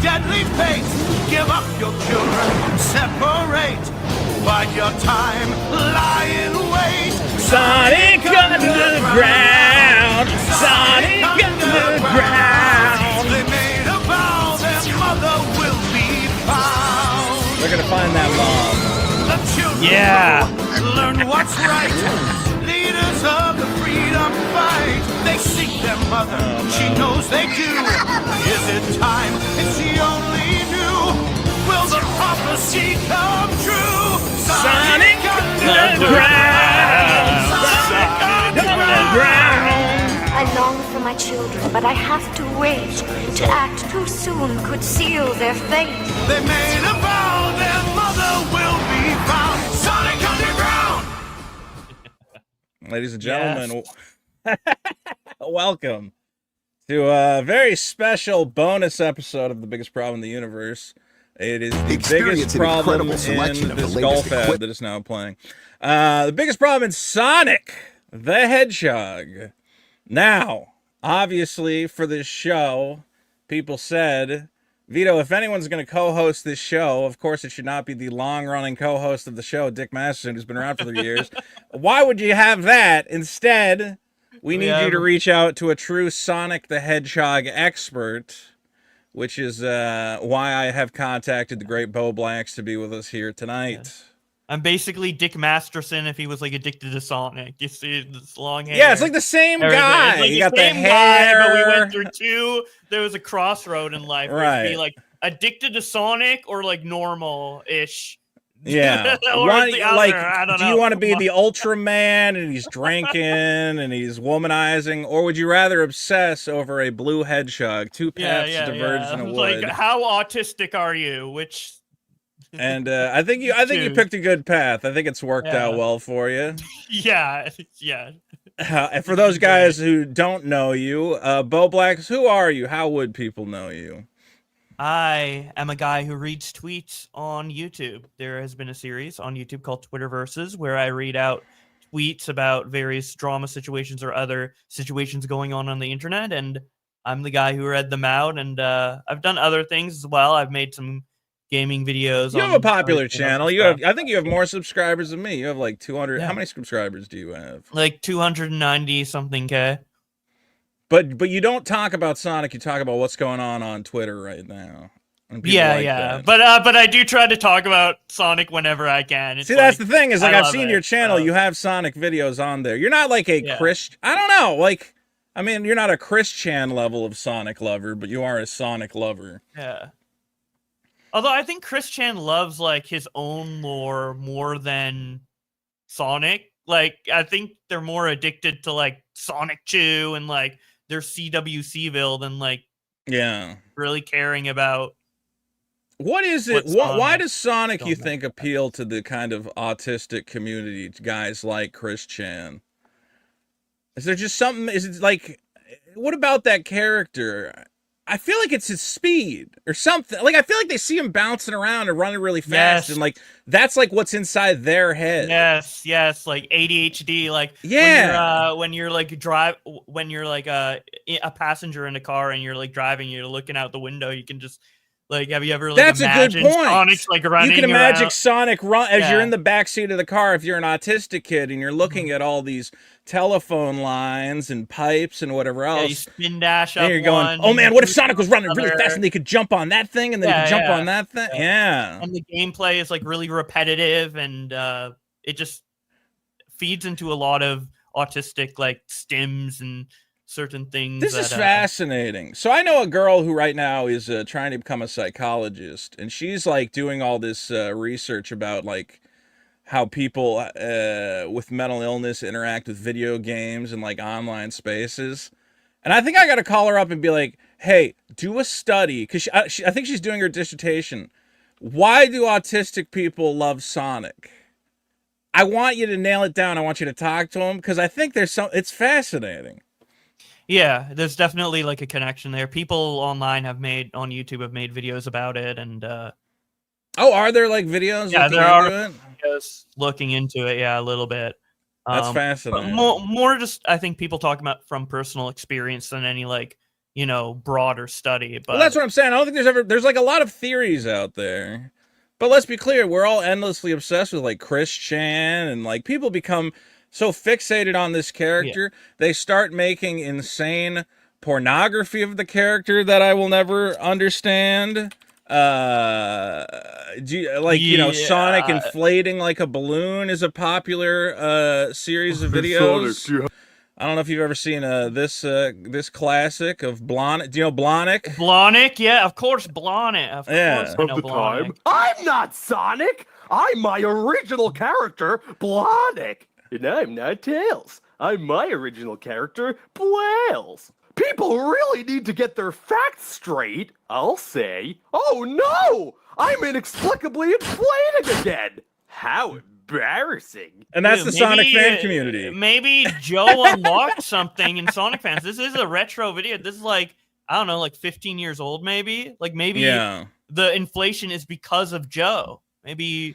deadly fate. Give up your children, separate. Bide your time, lie in wait. Sonic Underground! Sonic Underground! They made a vow their mother will be found. We're gonna find that mom. The children learn what's right. Leaders of the freedom fight. They seek their mother. Oh, no. She knows they do. Is it time? If she only knew. Will the prophecy come true? Sonic Underground! Sonic Underground! I long for my children, but I have to wait. To act too soon could seal their fate. They made a vow their mother will be found. Sonic Underground! Ladies and gentlemen, welcome to a very special bonus episode of The Biggest Problem in the Universe. It is the biggest problem in this golf ad that is now playing. The biggest problem in Sonic the Hedgehog. Now, obviously, for this show, people said, Vito, if anyone's going to co-host this show, of course it should not be the long-running co-host of the show, Dick Masterson, who's been around for 30 years. Why would you have that? Instead, we need you to reach out to a true Sonic the Hedgehog expert, which is why I have contacted the great Bo Blacks to be with us here tonight. Yeah. I'm basically Dick Masterson if he was like addicted to Sonic. You see this long hair. Yeah, it's like the same guy. Like you got the hair. Guy, but we went through two. There was a crossroad in life. Where it'd be like addicted to Sonic or like normal-ish. Yeah. Like, I don't know. Do you want to be the Ultraman and he's drinking and he's womanizing, or would you rather obsess over a blue hedgehog? Two paths diverged in a wood. Like, how autistic are you? Which? And I think you picked a good path. I think it's worked out well for you. Yeah. And for those guys who don't know you, Bo Blacks, who are you? How would people know you? I am a guy who reads tweets on YouTube. There has been a series on YouTube called Twitterverses where I read out tweets about various drama situations or other situations going on the internet, and I'm the guy who read them out. And I've done other things as well. I've made some gaming videos. You have a popular channel. I think you have more subscribers than me. You have like 200. Yeah. How many subscribers do you have? Like 290 something K. But you don't talk about Sonic. You talk about what's going on Twitter right now. Yeah. But I do try to talk about Sonic whenever I can. It's that's the thing is, like, I've seen your channel. You have Sonic videos on there. You're not like a Chris. I don't know. Like, I mean, you're not a Chris Chan level of Sonic lover, but you are a Sonic lover. Yeah. Although I think Chris Chan loves like his own lore more than Sonic. Like, I think they're more addicted to like Sonic 2 and like their CWCville than like really caring about what is it. Why does Sonic, you think, appeal to the kind of autistic community, to guys like Chris Chan? Is there just something? Is it like, what about that character? I feel like it's his speed or something. Like, I feel like they see him bouncing around and running really fast, and like that's like what's inside their head. Yes, like ADHD. Like when you're like a passenger in a car and you're like driving, you're looking out the window, you can just like, have you ever like that's a good point. Sonic's like running? You can imagine around. Sonic run as you're in the backseat of the car if you're an autistic kid and you're looking at all these telephone lines and pipes and whatever else. Yeah, you spin dash up. And you're going, oh man, what if Sonic was running really fast and they could jump on that thing and then he could jump on that thing? Yeah. And the gameplay is like really repetitive and it just feeds into a lot of autistic like stims and certain things. This is fascinating. So I know a girl who right now is trying to become a psychologist, and she's like doing all this research about like how people with mental illness interact with video games and like online spaces. And I think I got to call her up and be like, hey, do a study, because I think she's doing her dissertation. Why do autistic people love Sonic? I want you to nail it down. I want you to talk to them, because I think it's fascinating. Yeah, there's definitely like a connection there. People online on YouTube have made videos about it, and are there like videos? Yeah, there are videos looking into it. Yeah, a little bit. That's fascinating. More just I think people talk about from personal experience than any like broader study. But well, that's what I'm saying. I don't think there's like a lot of theories out there. But let's be clear, we're all endlessly obsessed with like Chris Chan, and like people become so fixated on this character, they start making insane pornography of the character that I will never understand. Sonic inflating like a balloon is a popular series of videos. I don't know if you've ever seen this classic of Blahnik. Do you know Blahnik? Blahnik, yeah, of course, Blahnik. Of course, I know Blahnik. I'm not Sonic. I'm my original character, Blahnik, and I'm not Tails. I'm my original character, Blails. People really need to get their facts straight, I'll say. Oh no! I'm inexplicably inflating again! How embarrassing. And that's the Sonic fan community. Maybe Joe unlocked something in Sonic fans. This is a retro video. This is like, I don't know, like 15 years old maybe? Like maybe the inflation is because of Joe. Maybe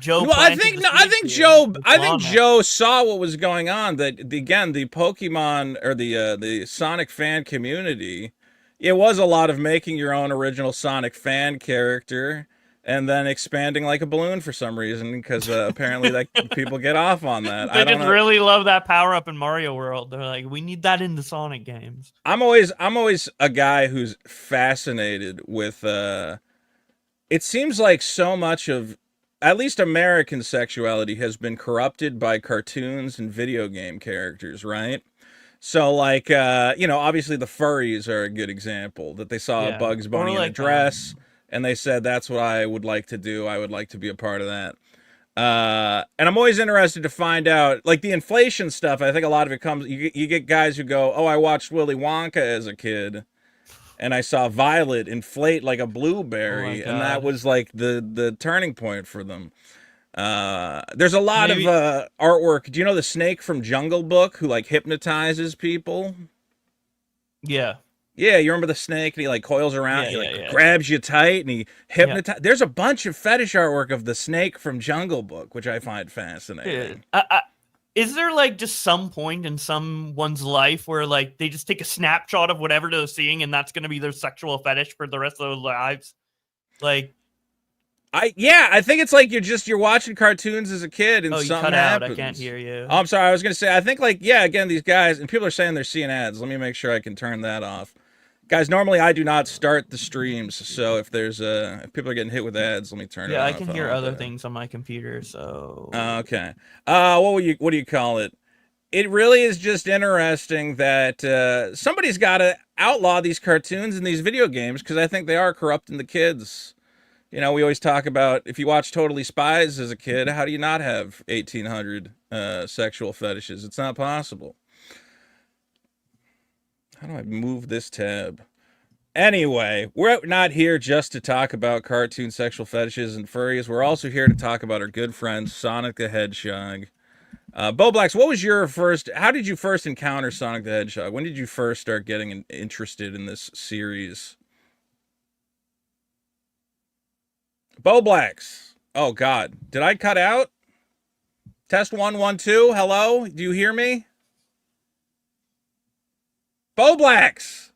Joe. Well, I think Joe saw what was going on. That again, the Pokemon or the Sonic fan community, it was a lot of making your own original Sonic fan character and then expanding like a balloon for some reason, because apparently like people get off on that. They just really love that power up in Mario World. They're like, we need that in the Sonic games. I'm always a guy who's fascinated with. It seems like so much of, at least American sexuality, has been corrupted by cartoons and video game characters, right? So, like, obviously the furries are a good example, that they saw Bugs Bunny in a dress, and they said, that's what I would like to do. I would like to be a part of that. And I'm always interested to find out, like, the inflation stuff, I think a lot of it comes, you get guys who go, oh, I watched Willy Wonka as a kid, and I saw Violet inflate like a blueberry, and that was like the turning point for them. There's a lot of artwork. Do you know the snake from Jungle Book who like hypnotizes people? Yeah. Yeah, you remember the snake, and he like coils around, he like grabs you tight, and he hypnotizes. There's a bunch of fetish artwork of the snake from Jungle Book, which I find fascinating. Is there like just some point in someone's life where like they just take a snapshot of whatever they're seeing and that's going to be their sexual fetish for the rest of their lives? Like, I think it's like you're watching cartoons as a kid and something happens. I can't hear you. Oh, I'm sorry. I was going to say, I think like, again, these guys, and people are saying they're seeing ads. Let me make sure I can turn that off. Guys, normally I do not start the streams, so if people are getting hit with ads, let me turn it off. Yeah, I can hear other things on my computer, so... Okay. What do you call it? It really is just interesting that somebody's got to outlaw these cartoons and these video games, because I think they are corrupting the kids. You know, we always talk about, if you watch Totally Spies as a kid, how do you not have 1,800 sexual fetishes? It's not possible. How do I move this tab? Anyway, we're not here just to talk about cartoon sexual fetishes and furries. We're also here to talk about our good friend, Sonic the Hedgehog. Bo Blacks, how did you first encounter Sonic the Hedgehog? When did you first start getting interested in this series? Bo Blacks. Oh, God. Did I cut out? Test 1, 1, 2. Hello? Do you hear me? Bo Blacks!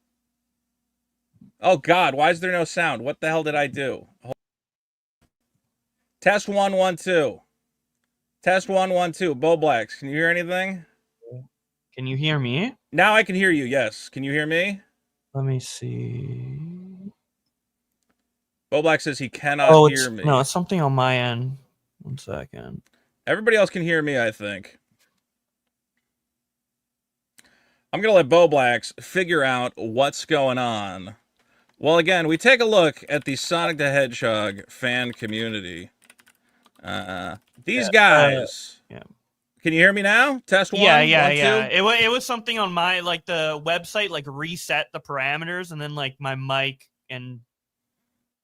Oh, God. Why is there no sound? What the hell did I do? Test 1, 1, 2. Test 1, 1, 2. Bo Blacks. Can you hear anything? Can you hear me? Now I can hear you, yes. Can you hear me? Let me see. Bo Black says he cannot hear me. No, it's something on my end. 1 second. Everybody else can hear me, I think. I'm going to let Bo Blacks figure out what's going on. Well, again, we take a look at the Sonic the Hedgehog fan community. These guys... Can you hear me now? Test 1, 1, 2? It was something on my, like, the website, like, reset the parameters, and then, like, my mic and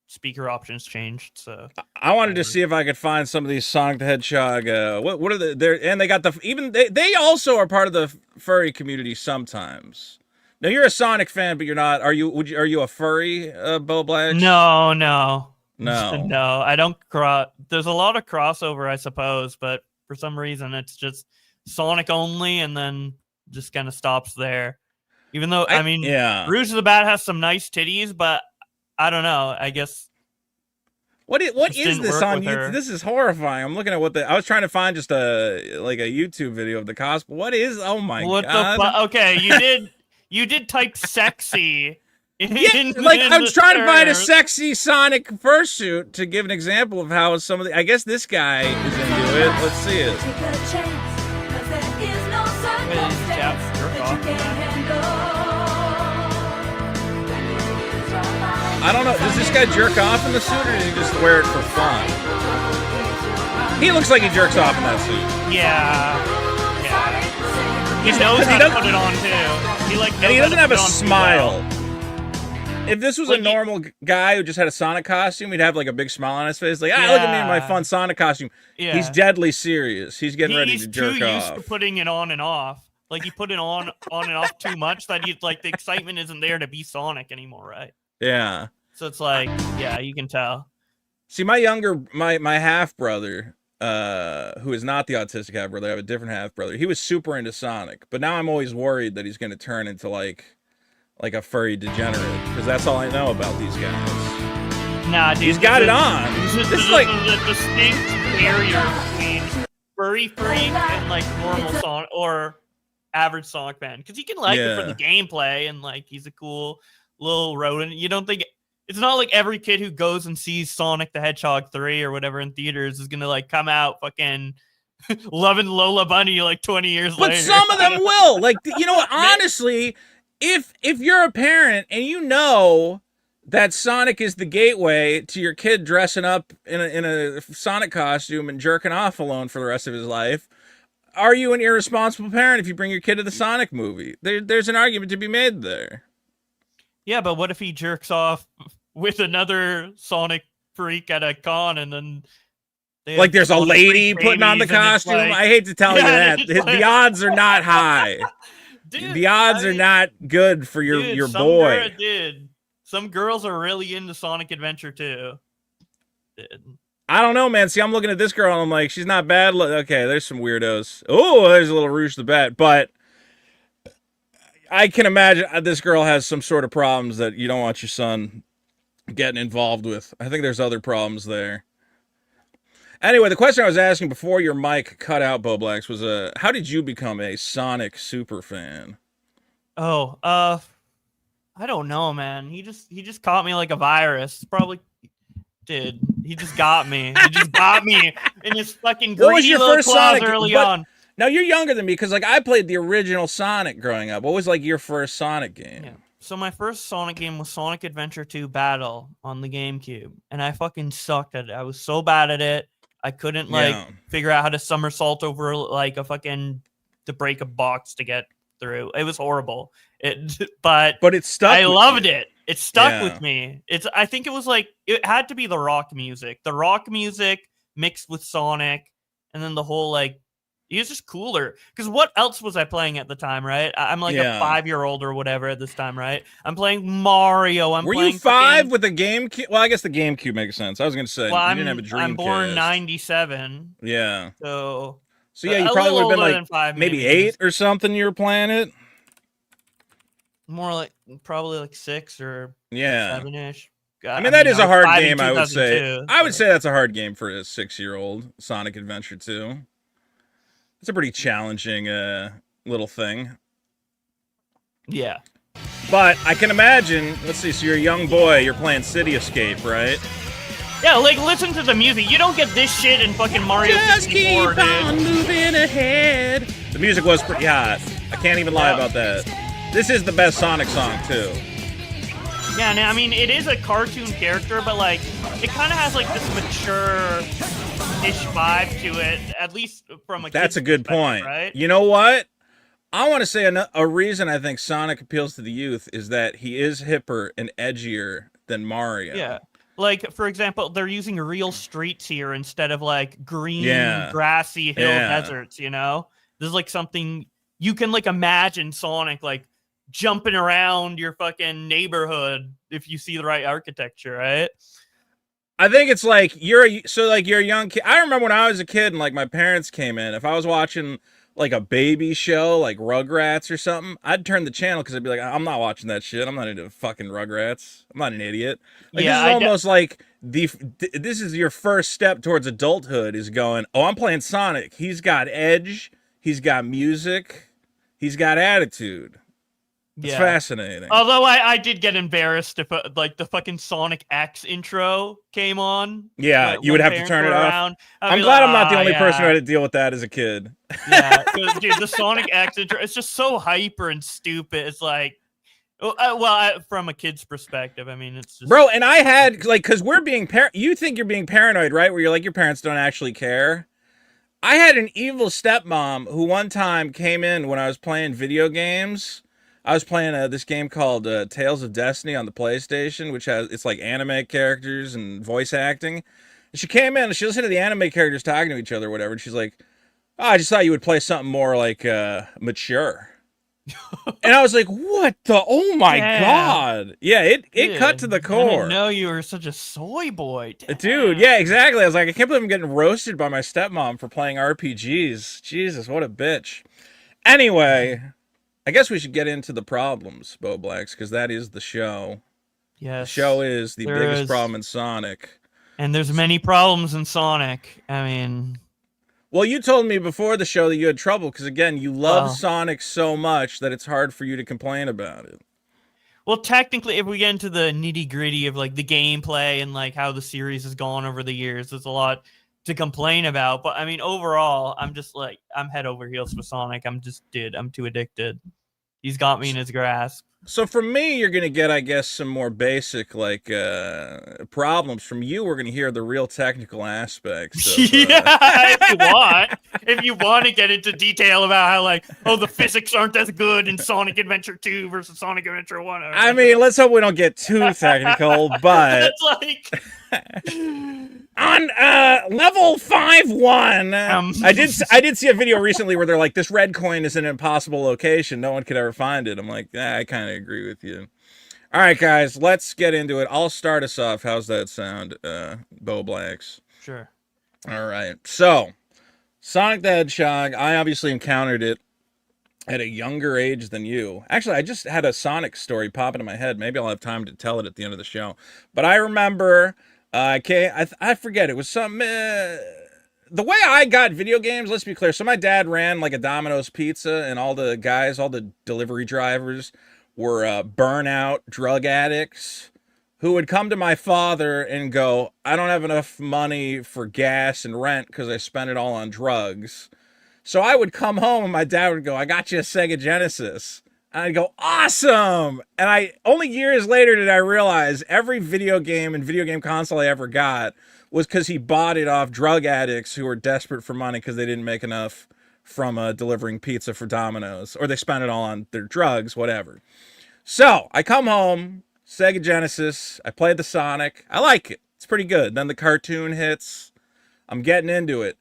speaker options changed. So I wanted to see if I could find some of these Sonic the Hedgehog. What are and they got they also are part of the furry community sometimes. Now you're a Sonic fan, but you're not. Are you a furry, Bo Black? No. I don't There's a lot of crossover, I suppose, but for some reason it's just Sonic only, and then just kind of stops there. Even though, I mean, Rouge of the Bat has some nice titties, but I don't know. I guess. What is this on YouTube? This is horrifying. I'm looking at I was trying to find just a YouTube video of the cosplay. What is? Oh my god! Okay, you did type sexy. I was trying to find a sexy Sonic fursuit to give an example of how some of the. I guess this guy is into it. Let's see it. I don't know. Does this guy jerk off in the suit, or does he just wear it for fun? He looks like he jerks off in that suit. Yeah. He knows how to put it on too. And he doesn't have a smile. If this was a normal guy who just had a Sonic costume, he'd have like a big smile on his face, like, look at me in my fun Sonic costume. Yeah. He's deadly serious. He's getting ready to jerk off. He's too used to putting it on and off. Like, he put it on and off too much that the excitement isn't there to be Sonic anymore, right? Yeah. So it's like, yeah, you can tell. See, my half brother, who is not the autistic half brother, I have a different half brother. He was super into Sonic, but now I'm always worried that he's going to turn into like a furry degenerate, because that's all I know about these guys. Nah, dude, he's got it on. This is like the distinct barrier between furry freak and like normal Sonic or average Sonic fan, because he can like it for the gameplay and like he's a cool little rodent. You don't think it's not like every kid who goes and sees Sonic the Hedgehog 3 or whatever in theaters is gonna like come out fucking loving Lola Bunny like 20 years later. But some of them will. Like, you know what? Honestly, if you're a parent and you know that Sonic is the gateway to your kid dressing up in a Sonic costume and jerking off alone for the rest of his life, are you an irresponsible parent if you bring your kid to the Sonic movie? There's an argument to be made there. Yeah, but what if he jerks off with another Sonic freak at a con and then... Like there's a lady putting on the costume? Like, I hate to tell you that. The odds are not high. Dude, the odds are not good for your boy. Some girls are really into Sonic Adventure too. I don't know, man. See, I'm looking at this girl and I'm like, she's not bad. Okay, there's some weirdos. Oh, there's a little Rouge the Bat. But I can imagine this girl has some sort of problems that you don't want your son getting involved with. I think there's other problems there. Anyway, the question I was asking before your mic cut out, Boblax, was how did you become a Sonic super fan? Oh, I don't know, man. He just caught me like a virus. Probably did. He just got me. He just got me in his fucking greedy little claws early on. Now you're younger than me because like I played the original Sonic growing up. What was like your first Sonic game? Yeah. So my first Sonic game was Sonic Adventure 2 Battle on the GameCube, and I fucking sucked at it. I was so bad at it. I couldn't figure out how to somersault over like a fucking to break a box to get through. It was horrible. But it stuck. I loved it. It stuck with me. I think it was like it had to be the rock music. The rock music mixed with Sonic, and then the whole like he was just cooler. Because what else was I playing at the time, right? I'm like a 5-year-old or whatever at this time, right? I'm playing Mario. Were you 5 with a GameCube? Well, I guess the GameCube makes sense. I was gonna say you didn't have a Dreamcast. I'm born 97. Yeah. So yeah, you probably would have been like 5, maybe 8 or something. You were playing it. More like probably like 6 or 7-ish. I mean, that is a hard game. I would say. I would say that's a hard game for a 6-year-old. Sonic Adventure 2. It's a pretty challenging little thing. Yeah. But I can imagine, let's see, so you're a young boy, you're playing City Escape, right? Yeah, like, listen to the music. You don't get this shit in fucking Mario 64, Just keep on moving ahead. The music was pretty hot. I can't even lie about that. This is the best Sonic song, too. Yeah, I mean, it is a cartoon character, but, like, it kind of has, like, this mature-ish vibe to it, at least from a kid's That's a good point. Right? You know what? I want to say a reason I think Sonic appeals to the youth is that he is hipper and edgier than Mario. Yeah. Like, for example, they're using real streets here instead of, like, green, grassy hill deserts, you know? This is, like, something you can, like, imagine Sonic, like, jumping around your fucking neighborhood if you see the right architecture, right? I think it's like you're a young kid. I remember when I was a kid and like my parents came in, if I was watching like a baby show, like Rugrats or something, I'd turn the channel because I'd be like, I'm not watching that shit. I'm not into fucking Rugrats. I'm not an idiot. Like, Yeah, this is almost like this is your first step towards adulthood, is going, oh, I'm playing Sonic. He's got edge. He's got music. He's got attitude. It's fascinating. Although I did get embarrassed if like the fucking Sonic X intro came on. Yeah, you would have to turn it off. I'm glad I'm not the only person who had to deal with that as a kid. Yeah, dude, the Sonic X intro, it's just so hyper and stupid. It's like, from a kid's perspective, I mean, it's just... Bro, and I had, like, because we're being, you think you're being paranoid, right? Where you're like, your parents don't actually care. I had an evil stepmom who one time came in when I was playing video games. I was playing this game called Tales of Destiny on the PlayStation, which it's like anime characters and voice acting. And she came in and she listened to the anime characters talking to each other or whatever. And she's like, oh, I just thought you would play something more like mature. And I was like, what the? Oh my God. Yeah, it cut to the core. I didn't know you were such a soy boy. Damn. Dude, yeah, exactly. I was like, I can't believe I'm getting roasted by my stepmom for playing RPGs. Jesus, what a bitch. Anyway, I guess we should get into the problems, Bo Blacks, because that is the show. Yes. The show is the biggest problem in Sonic. And there's many problems in Sonic. I mean... Well, you told me before the show that you had trouble because, again, you love Sonic so much that it's hard for you to complain about it. Well, technically, if we get into the nitty-gritty of, like, the gameplay and, like, how the series has gone over the years, there's a lot to complain about. But, I mean, overall, I'm just, like, I'm head over heels for Sonic. I'm too addicted. He's got me in his grasp. So from me, you're going to get, I guess, some more basic, like, problems. From you, we're going to hear the real technical aspects. Of, yeah, if you want to get into detail about how, like, the physics aren't as good in Sonic Adventure 2 versus Sonic Adventure 1. I mean, let's hope we don't get too technical, but... It's like... On level 5-1, I did see a video recently where they're like, this red coin is in an impossible location. No one could ever find it. I'm like, I kind of agree with you. All right, guys, let's get into it. I'll start us off. How's that sound, Bo Blacks? Sure. All right. So, Sonic the Hedgehog, I obviously encountered it at a younger age than you. Actually, I just had a Sonic story pop into my head. Maybe I'll have time to tell it at the end of the show. But I remember... I forget. It was something... the way I got video games, let's be clear. So my dad ran like a Domino's Pizza, and all the guys, all the delivery drivers were burnout drug addicts who would come to my father and go, I don't have enough money for gas and rent because I spent it all on drugs. So I would come home and my dad would go, I got you a Sega Genesis. And I'd go, awesome! And only years later did I realize every video game and video game console I ever got was because he bought it off drug addicts who were desperate for money because they didn't make enough from delivering pizza for Domino's. Or they spent it all on their drugs, whatever. So, I come home, Sega Genesis, I play the Sonic. I like it. It's pretty good. Then the cartoon hits. I'm getting into it.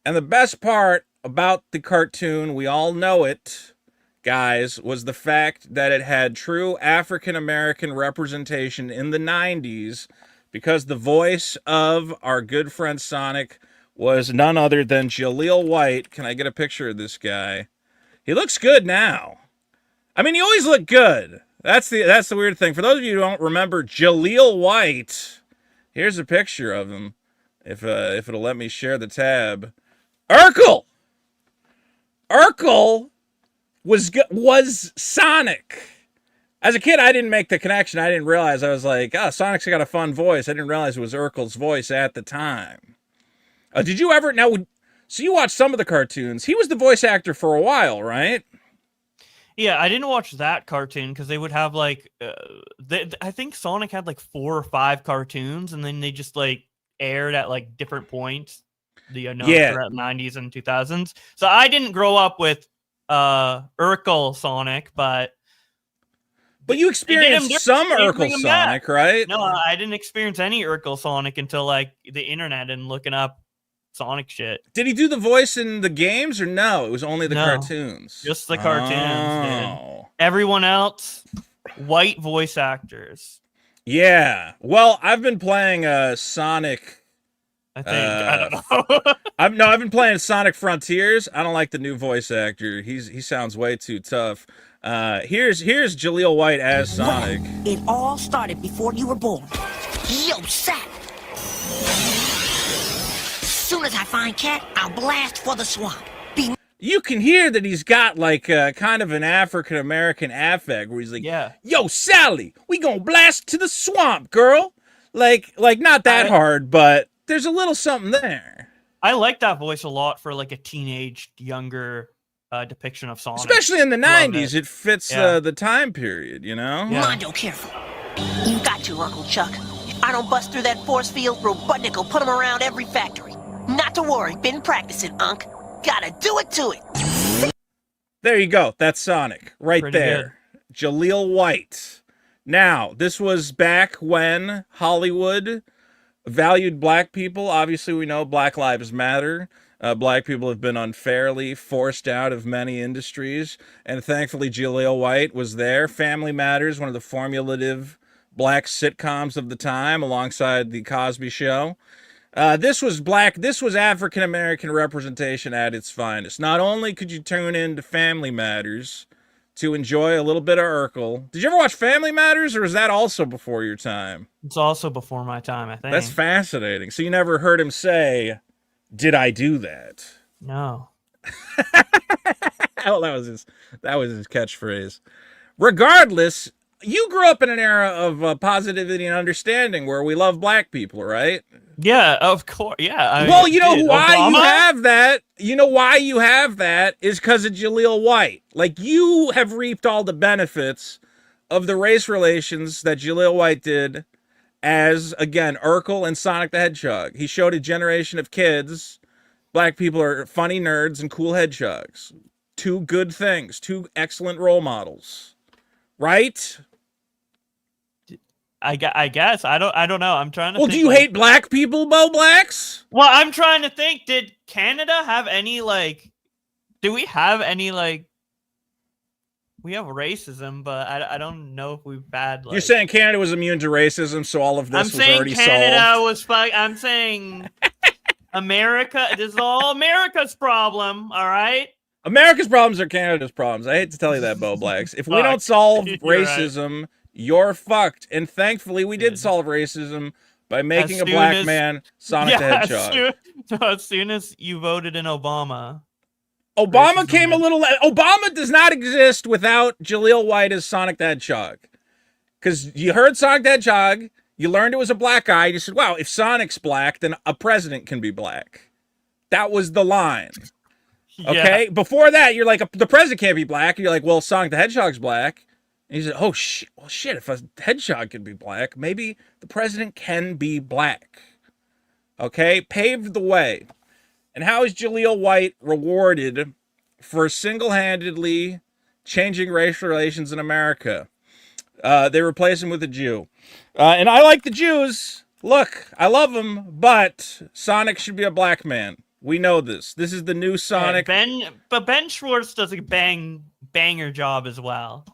And the best part about the cartoon, we all know it... guys, was the fact that it had true African-American representation in the 90s because the voice of our good friend Sonic was none other than Jaleel White. Can I get a picture of this guy? He looks good now. I mean, he always looked good. That's the weird thing. For those of you who don't remember Jaleel White, here's a picture of him. If it'll let me share the tab. Urkel! Was Sonic. As a kid, I didn't make the connection. I didn't realize. I was like, Sonic's got a fun voice. I didn't realize it was Urkel's voice at the time. Did you ever... Now, so you watched some of the cartoons. He was the voice actor for a while, right? Yeah, I didn't watch that cartoon because they would have, like... I think Sonic had, like, 4 or 5 cartoons, and then they just, like, aired at, like, different points. Throughout 90s and 2000s. So I didn't grow up with Urkel Sonic, but you experienced some Urkel Sonic, right? No, I didn't experience any Urkel Sonic until like the internet and looking up Sonic shit. Did he do the voice in the games or no? It was only the cartoons. Just the cartoons. Dude. Everyone else, white voice actors. Yeah. Well, I've been playing Sonic I think. I don't know. I've been playing Sonic Frontiers. I don't like the new voice actor. He sounds way too tough. Here's Jaleel White as Sonic. Well, it all started before you were born. Yo, Sap! Soon as I find Cat, I'll blast for the swamp. You can hear that he's got like kind of an African American affect where he's like, Yeah. Yo, Sally, we gonna blast to the swamp, girl. Like not that hard, but there's a little something there. I like that voice a lot for like a teenage, younger depiction of Sonic. Especially in the 90s, it fits the time period, you know? Yeah. Mondo, careful. You got to, Uncle Chuck. If I don't bust through that force field, Robotnik will put them around every factory. Not to worry, been practicing, Unc. Gotta do it to it. There you go. That's Sonic right Pretty there. Jaleel White. Now, this was back when Hollywood valued black people. Obviously, we know Black Lives Matter. Black people have been unfairly forced out of many industries, and thankfully Jaleel White was there. Family Matters, one of the formulative black sitcoms of the time, alongside The Cosby Show. This was African American representation at its finest. Not only could you tune into Family Matters to enjoy a little bit of Urkel. Did you ever watch Family Matters, or is that also before your time? It's also before my time, I think. That's fascinating. So you never heard him say, "Did I do that?" No. Oh, that was his catchphrase. Regardless, you grew up in an era of positivity and understanding where we love black people, right? Yeah, of course. Yeah. Well, you know why Obama? you have that? You know why you have that is because of Jaleel White. Like, you have reaped all the benefits of the race relations that Jaleel White did as, again, Urkel and Sonic the Hedgehog. He showed a generation of kids, black people are funny nerds and cool hedgehogs. Two good things, two excellent role models. Right? I guess. I don't know. I'm trying to Well, think, do you hate black people, Bo Blacks? Well, I'm trying to think, did Canada have any, like... Do we have any, like... We have racism, but I don't know if we've had, like... You're saying Canada was immune to racism, so all of this was already solved? I'm saying Canada was... I'm saying America... This is all America's problem, all right? America's problems are Canada's problems. I hate to tell you that, Bo Blacks. If we don't solve racism, you're fucked. And thankfully, we did solve racism by making a black man Sonic the Hedgehog. As soon as you voted in Obama... Obama came a little... Obama does not exist without Jaleel White as Sonic the Hedgehog. Because you heard Sonic the Hedgehog, you learned it was a black guy, and you said, wow, if Sonic's black, then a president can be black. That was the line. Okay? Yeah. Before that, you're like, the president can't be black. And you're like, well, Sonic the Hedgehog's black. And he said, oh, shit. Well, shit, if a hedgehog can be black, maybe the president can be black. Okay? Paved the way. And how is Jaleel White rewarded for single-handedly changing racial relations in America? They replace him with a Jew. And I like the Jews. Look, I love them, but Sonic should be a black man. We know this. This is the new Sonic. But Ben Schwartz does a banger job as well.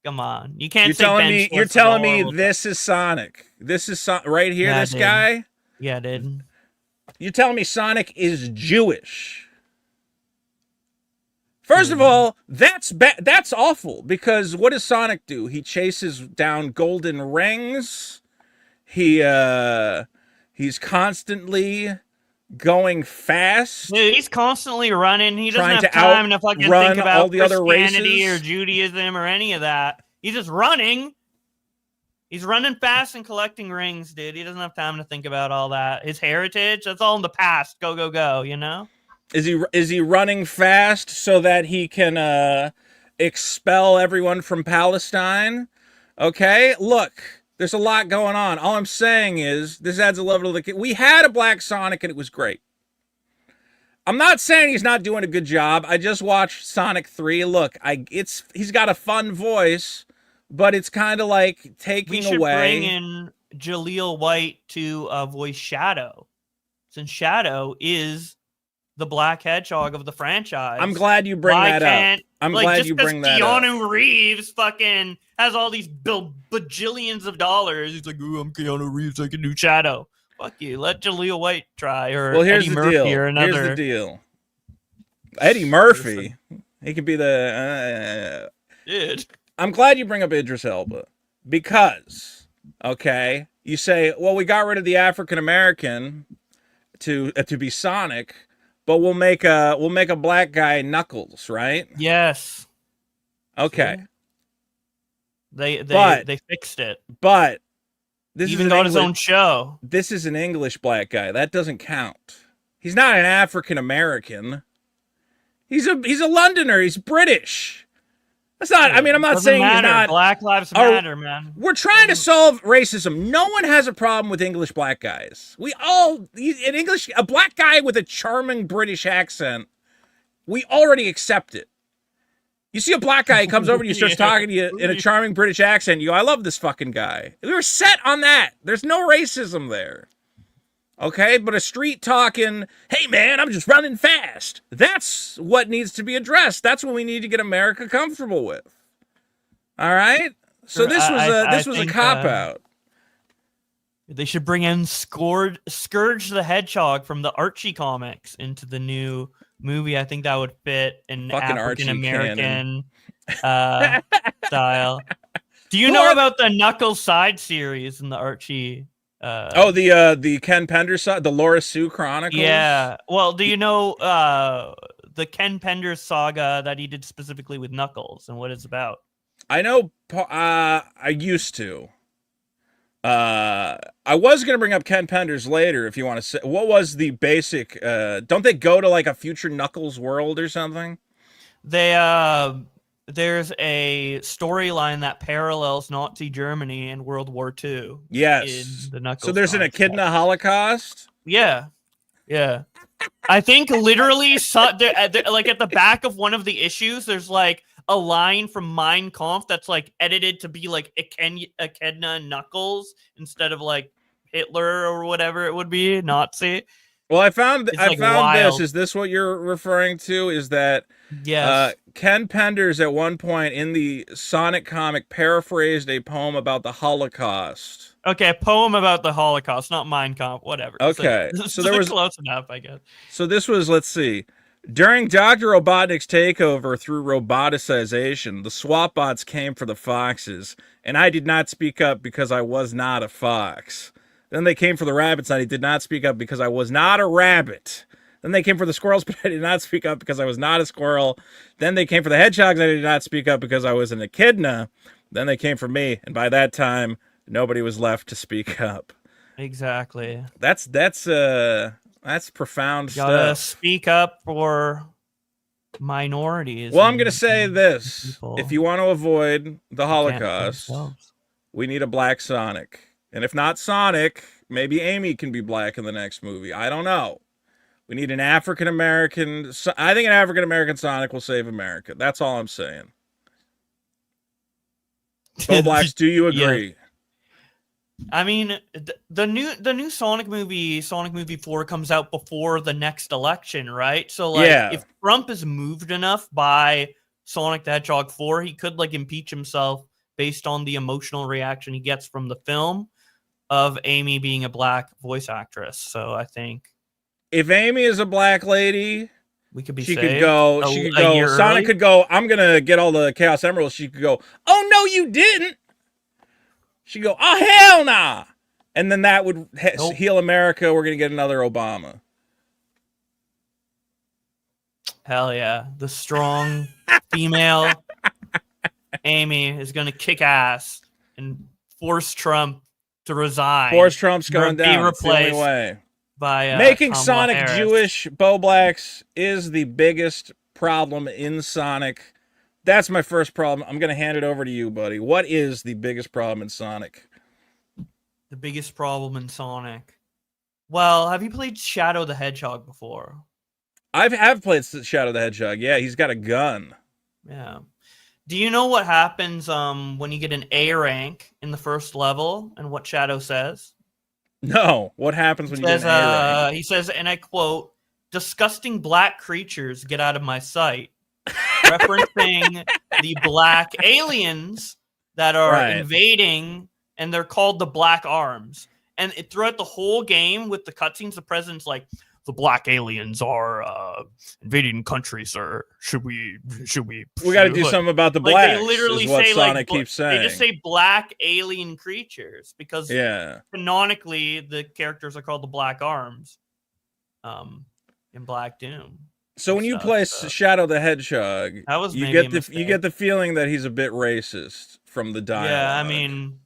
Come on, you can't. You're telling me this is Sonic. This is right here. Yeah, this guy. Yeah, dude. You're telling me Sonic is Jewish? First of all, that's awful, because what does Sonic do? He chases down golden rings. He's constantly going fast. Dude, he's constantly running. He doesn't have time to fucking think about all the other Christianity races or Judaism or any of that. He's just running. He's running fast and collecting rings, dude. He doesn't have time to think about all that. His heritage, that's all in the past. Go, go, go, you know? Is he running fast so that he can expel everyone from Palestine? Okay, look. There's a lot going on. All I'm saying is this adds a level to the... We had a black Sonic and it was great. I'm not saying he's not doing a good job. I just watched Sonic 3. Look, he's got a fun voice, but it's kind of like taking away... We should bring in Jaleel White to voice Shadow, since Shadow is the Black Hedgehog of the franchise. I'm glad you bring that up. I'm glad you bring that up. Keanu Reeves fucking has all these bajillions of dollars. He's like, ooh, I'm Keanu Reeves, I can do Shadow. Fuck you. Let Jaleel White try, or Well, here's Eddie the Murphy, deal. or another. Here's the deal. Eddie Murphy. He could be the. Dude. I'm glad you bring up Idris Elba because, okay, you say, well, we got rid of the African American to be Sonic, but we'll make a black guy Knuckles, right? Yes. Okay. See? They fixed it. But this Even is got his own show. This is an English black guy. That doesn't count. He's not an African American. He's a Londoner. He's British. That's not. I mean, I'm not Doesn't saying matter. he's not. Black Lives Matter, man. We're trying to solve racism. No one has a problem with English black guys. A black guy with a charming British accent, we already accept it. You see a black guy, he comes over to you, starts talking to you in a charming British accent. You go, I love this fucking guy. We were set on that. There's no racism there. Okay, but a street talking, hey man, I'm just running fast. That's what needs to be addressed. That's what we need to get America comfortable with. All right? So this was a cop out. They should bring in Scourge the Hedgehog from the Archie comics into the new movie. I think that would fit an African American style. Do you know about the Knuckles side series in the Archie? The Ken Pender side, the Laura Sue Chronicles. Yeah. Well, do you know the Ken Pender saga that he did specifically with Knuckles and what it's about? I know. I used to. I was gonna bring up Ken Penders later if you want to say. What was the basic? Don't they go to like a future Knuckles world or something? There's a storyline that parallels Nazi Germany and World War II. Yes. In the Knuckles so there's an Echidna Holocaust? Yeah. Yeah. I think literally, like at the back of one of the issues, there's like a line from Mein Kampf that's like edited to be like Echidna and Knuckles instead of like Hitler or whatever it would be, Nazi. Well, I found wild. this. Is this what you're referring to? Is that yes. Ken Penders at one point in the Sonic comic paraphrased a poem about the Holocaust. Okay, a poem about the Holocaust, not Mein Kampf, whatever. Okay, so there was close enough, I guess. So this was, let's see. During Dr. Robotnik's takeover through roboticization, the swap bots came for the foxes, and I did not speak up because I was not a fox. Then they came for the rabbits, and I did not speak up because I was not a rabbit. Then they came for the squirrels, but I did not speak up because I was not a squirrel. Then they came for the hedgehogs, and I did not speak up because I was an echidna. Then they came for me, and by that time, nobody was left to speak up. Exactly. That's profound stuff. Gotta speak up for minorities. Well, I'm gonna say this: people. If you want to avoid the Holocaust, we need a black Sonic. And if not Sonic, maybe Amy can be black in the next movie. I don't know. We need an African American. I think an African American Sonic will save America. That's all I'm saying. Bo Blacks, do you agree? Yeah. I mean, the new Sonic movie 4 comes out before the next election, right? So like, if Trump is moved enough by Sonic the Hedgehog 4, he could like impeach himself based on the emotional reaction he gets from the film of Amy being a black voice actress. So I think if Amy is a black lady, we could be she saved could go. Sonic could go, I'm gonna get all the Chaos Emeralds. She could go, oh no, you didn't. She'd go, oh hell nah, and then that would heal America. We're gonna get another Obama. Hell yeah, the strong female Amy is gonna kick ass and force Trump to resign. Force Trump's going down. It's the only way. By making Kamala Sonic Harris. Jewish, Bo Blacks, is the biggest problem in Sonic. That's my first problem. I'm going to hand it over to you, buddy. What is the biggest problem in Sonic? The biggest problem in Sonic? Well, have you played Shadow the Hedgehog before? I have played Shadow the Hedgehog. Yeah, he's got a gun. Yeah. Do you know what happens when you get an A rank in the first level and what Shadow says? No. What happens when you get an A rank? He says, and I quote, "Disgusting black creatures, get out of my sight." Referencing the black aliens that are invading, and they're called the Black Arms. And throughout the whole game with the cutscenes, the president's like, the black aliens are invading countries, or should we We got to do something about the blacks. They literally is what say Sonic keeps saying. They just say black alien creatures because canonically the characters are called the Black Arms in Black Doom. So when you play Shadow the Hedgehog, you get the feeling that he's a bit racist from the dialogue. Yeah, I mean,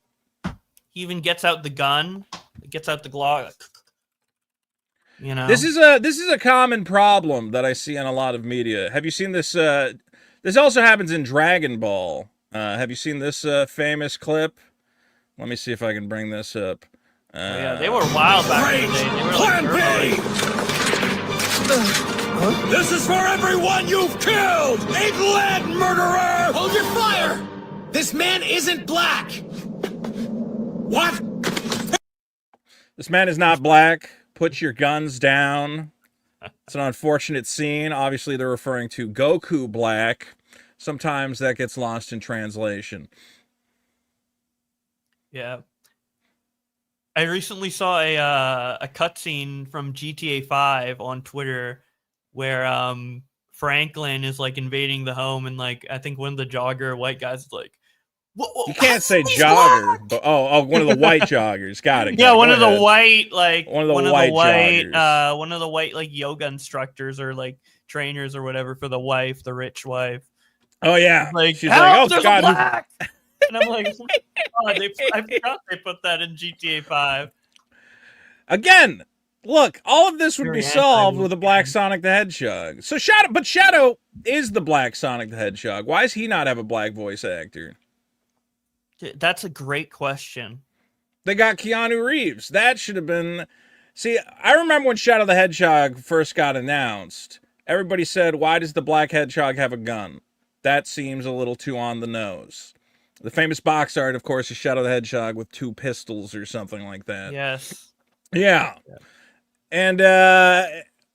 he even gets out the gun, gets out the Glock. You know, this is a common problem that I see in a lot of media. Have you seen this? This also happens in Dragon Ball. Have you seen this famous clip? Let me see if I can bring this up. Yeah, they were wild back in the day. They were like, This is for everyone you've killed! Eat-led murderer! Hold your fire! This man isn't black! What? This man is not black. Put your guns down. It's an unfortunate scene. Obviously, they're referring to Goku Black. Sometimes that gets lost in translation. Yeah. I recently saw a cutscene from GTA 5 on Twitter where Franklin is like invading the home, and like I think one of the jogger white guys is like, whoa, you can't say jogger, but one of the white joggers. Got it. Yeah, one of the white like yoga instructors or like trainers or whatever for the wife, the rich wife. Oh yeah, like she's like, oh god, black! And I'm like, oh my god, I forgot they put that in GTA 5. Again, look, all of this would be solved with a Black Sonic the Hedgehog. So Shadow is the Black Sonic the Hedgehog. Why does he not have a black voice actor? That's a great question. They got Keanu Reeves. That should have been... See, I remember when Shadow the Hedgehog first got announced, everybody said, why does the Black Hedgehog have a gun? That seems a little too on the nose. The famous box art, of course, is Shadow the Hedgehog with 2 pistols or something like that. Yes. Yeah. And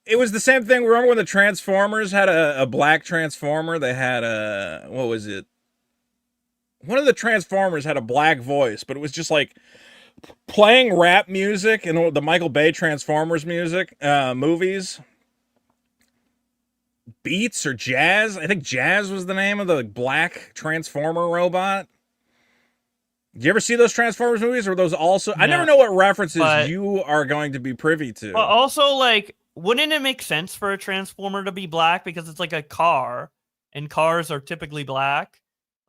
it was the same thing. Remember when the Transformers had a black Transformer? They had what was it? One of the Transformers had a black voice, but it was just like playing rap music and the Michael Bay Transformers music movies. Beats or Jazz? I think Jazz was the name of the black Transformer robot. Did you ever see those Transformers movies? Or were those also... No, I never know what references you are going to be privy to. But also, like, wouldn't it make sense for a Transformer to be black? Because it's like a car, and cars are typically black,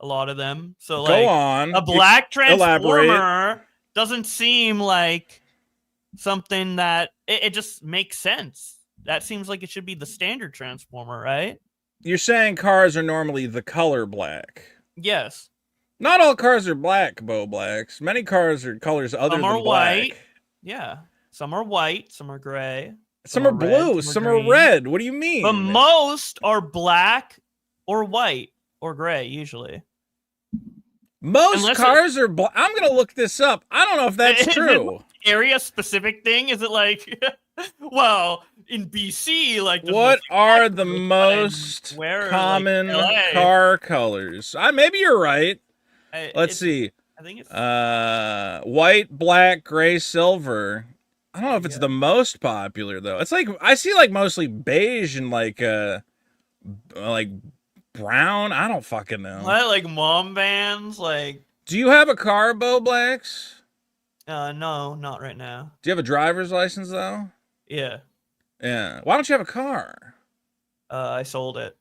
a lot of them. So, like, go on. A black Transformer doesn't seem like something that... It just makes sense. That seems like it should be the standard Transformer, right? You're saying cars are normally the color black. Yes. Not all cars are black, Bo Blacks. Many cars are colors other than black. Some are white. Yeah. Some are white. Some are gray. Some are blue. Red, some are red. What do you mean? But most are black or white or gray, usually. Most cars are black. I'm going to look this up. I don't know if that's true. Area specific thing? Is it like, well, in BC, like... What are the most common car colors? Maybe you're right. Let's see. I think it's white, black, gray, silver. I don't know if it's the most popular though. It's like I see like mostly beige and like brown. I don't fucking know. What, like mom vans? Like, do you have a car, Bo Blacks? No, not right now. Do you have a driver's license though? Yeah. Yeah. Why don't you have a car? I sold it.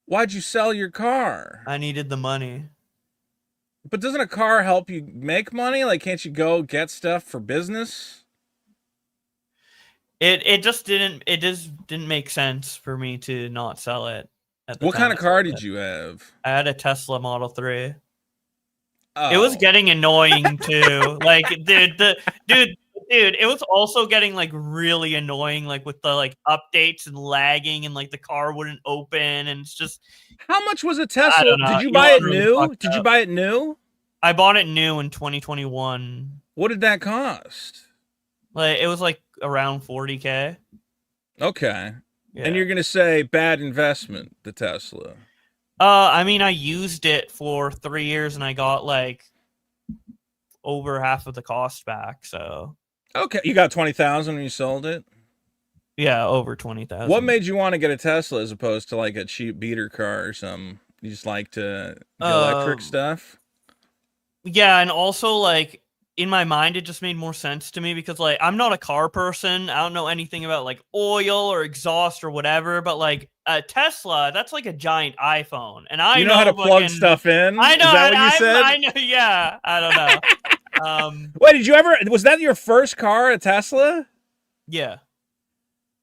Why'd you sell your car? I needed the money. But doesn't a car help you make money? Like, can't you go get stuff for business? It just didn't make sense for me to not sell it. What kind of car did you have? I had a Tesla Model 3. Oh. It was getting annoying too. Like, dude, it was also getting like really annoying, like with the like updates and lagging, and like the car wouldn't open, and it's just. How much was a Tesla? Did you buy it new? Did you buy it new? I bought it new in 2021. What did that cost? Like, it was like around 40K. Okay. Yeah. And you're gonna say bad investment, the Tesla? I mean, I used it for 3 years and I got like over half of the cost back. So Okay, you got 20,000 when you sold it. yeah, over 20,000. What made you want to get a Tesla as opposed to like a cheap beater car or something? You just like to the electric stuff? Yeah, and also like in my mind, it just made more sense to me because like I'm not a car person. I don't know anything about like oil or exhaust or whatever. But like a Tesla, that's like a giant iPhone, and I You know how to plug stuff in. I know. Is that what you said? I know. Yeah, I don't know. Wait, did you ever? Was that your first car, a Tesla? Yeah.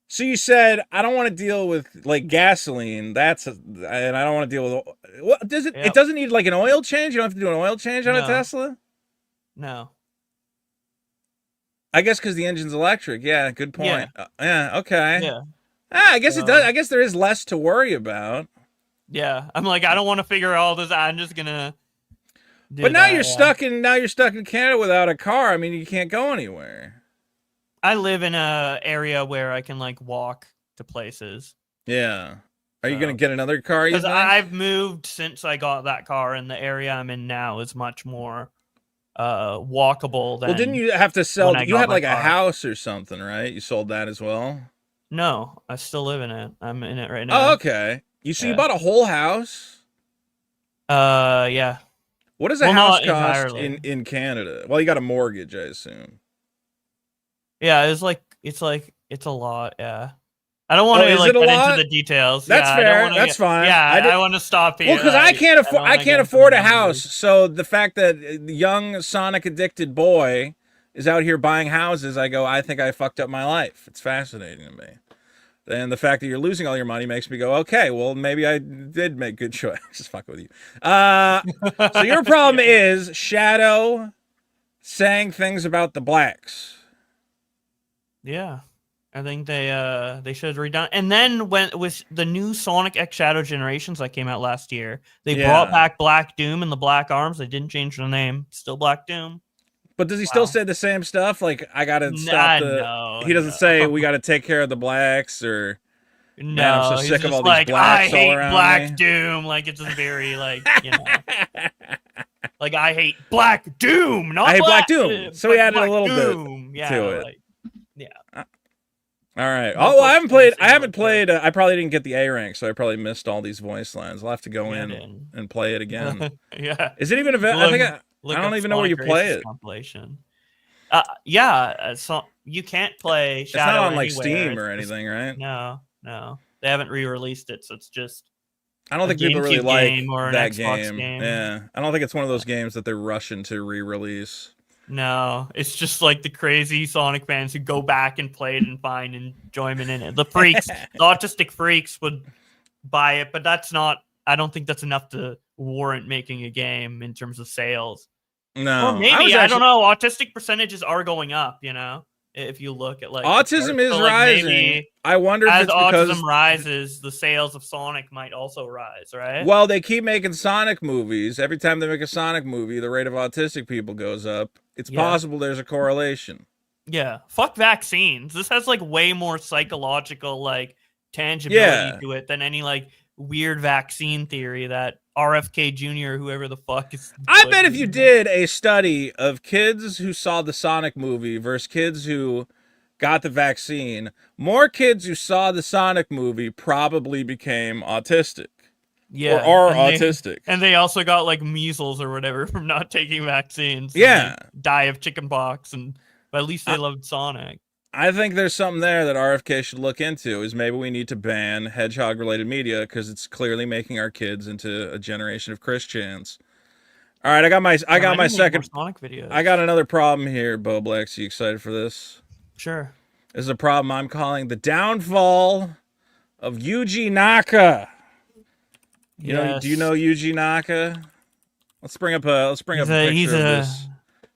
So you said I don't want to deal with like gasoline. And I don't want to deal with. What does it? Yep. It doesn't need like an oil change. You don't have to do an oil change on a No. Tesla. No. I guess because the engine's electric. Yeah, good point. Yeah. Okay. Yeah. I guess it does. I guess there is less to worry about. Yeah. I'm like, I don't want to figure all this out. I'm just gonna. But now you're stuck in Canada without a car. I mean, you can't go anywhere. I live in a area where I can like walk to places. Yeah. Are you gonna get another car? Because I've moved since I got that car, and the area I'm in now is much more walkable than. Well, didn't you have to sell? You had like a car. house or something, right? You sold that as well. No, I still live in it. I'm in it right now. Oh, okay. You bought a whole house? Yeah. What does a house cost entirely. in Canada? Well, you got a mortgage, I assume. Yeah, it's a lot. Yeah. I don't want to like get into the details. That's fair. That's fine. Yeah, I want to stop here. Well, because I can't afford a house. So the fact that the young Sonic addicted boy is out here buying houses, I think I fucked up my life. It's fascinating to me. And the fact that you're losing all your money makes me go, okay, well, maybe I did make good choices. Just fuck with you. So your problem is Shadow saying things about the blacks. Yeah. I think they should have redone. And then with the new Sonic X Shadow Generations that came out last year, they brought back Black Doom and the Black Arms. They didn't change the name. Still Black Doom. But does he still say the same stuff? Like, I gotta stop the... He doesn't say, we gotta take care of the blacks, or... No, man, I'm so sick of all like, these blacks I hate all around Black me. Doom. Like, it's a very, like, you know... like, I hate Black Doom, not I hate Black Doom. So he added a little Doom. bit to it. Like, yeah. All right. Oh, well, I haven't played. I probably didn't get the A rank, so I probably missed all these voice lines. I'll have to go in and play it again. Yeah. Is it even available? I don't even know where you play it. Compilation. So you can't play Shadow. It's not on like anywhere. Steam or anything, right? No. They haven't re-released it, so it's just. I don't think people really like that game. Yeah, I don't think it's one of those games that they're rushing to re-release. No, it's just like the crazy Sonic fans who go back and play it and find enjoyment in it. The freaks, the autistic freaks would buy it, but that's not. I don't think that's enough to warrant making a game in terms of sales. No, or maybe I don't know. Autistic percentages are going up. You know, if you look at like autism is rising. I wonder if as it's because autism rises, the sales of Sonic might also rise, right? Well, they keep making Sonic movies. Every time they make a Sonic movie, the rate of autistic people goes up. It's possible there's a correlation. Yeah, fuck vaccines. This has like way more psychological like tangibility to it than any like weird vaccine theory that RFK Jr. whoever the fuck is. I bet if you did a study of kids who saw the Sonic movie versus kids who got the vaccine, more kids who saw the Sonic movie probably became autistic. Yeah, or are autistic. And they also got like measles or whatever from not taking vaccines. Yeah. Die of chickenpox, but at least they loved Sonic. I think there's something there that RFK should look into, is maybe we need to ban hedgehog-related media because it's clearly making our kids into a generation of Christians. All right, I got my second Sonic videos. I got another problem here, Boblex. You excited for this? Sure. This is a problem I'm calling the downfall of Yuji Naka. You know? Do you know Yuji Naka? Let's bring up a picture of this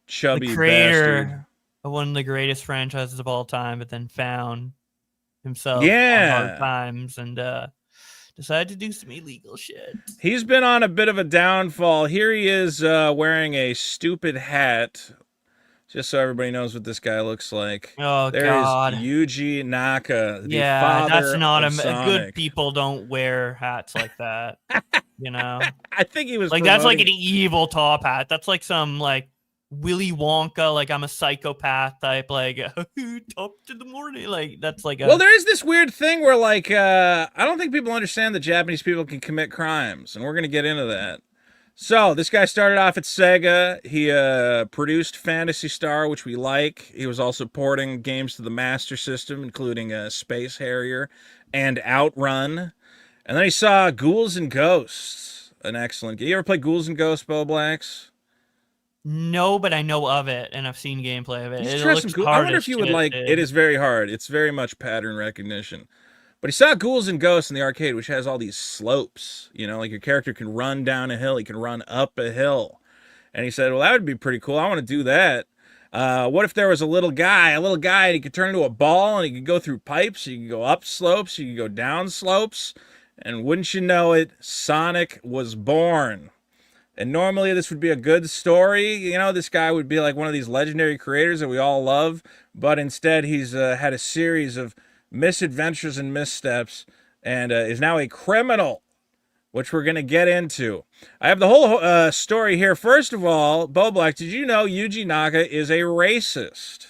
chubby bastard. Of one of the greatest franchises of all time, but then found himself on hard times and decided to do some illegal shit. He's been on a bit of a downfall. Here he is wearing a stupid hat. Just so everybody knows what this guy looks like. Oh, God. There's Yuji Naka, the father that's not of Sonic. Good people don't wear hats like that. You know? I think he was like, that's like an evil top hat. That's like some, like, Willy Wonka, like I'm a psychopath type, like top to the morning, like that's like. Well, there is this weird thing where, like, I don't think people understand that Japanese people can commit crimes, and we're gonna get into that. So this guy started off at Sega. He produced Phantasy Star, which we like. He was also porting games to the Master System, including Space Harrier and Outrun. And then he saw Ghouls and Ghosts, an excellent game. You ever play Ghouls and Ghosts, Bo Blacks? No, but I know of it, and I've seen gameplay of it. It looks hard. I wonder if you would like. It is very hard. It's very much pattern recognition. But he saw Ghouls and Ghosts in the arcade, which has all these slopes. You know, like your character can run down a hill, he can run up a hill, and he said, "Well, that would be pretty cool. I want to do that. What if there was a little guy, and he could turn into a ball, and he could go through pipes. He could go up slopes, he could go down slopes, and wouldn't you know it, Sonic was born." And normally this would be a good story. You know, this guy would be like one of these legendary creators that we all love. But instead, he's had a series of misadventures and missteps and is now a criminal, which we're going to get into. I have the whole story here. First of all, Bo Black, did you know Yuji Naka is a racist?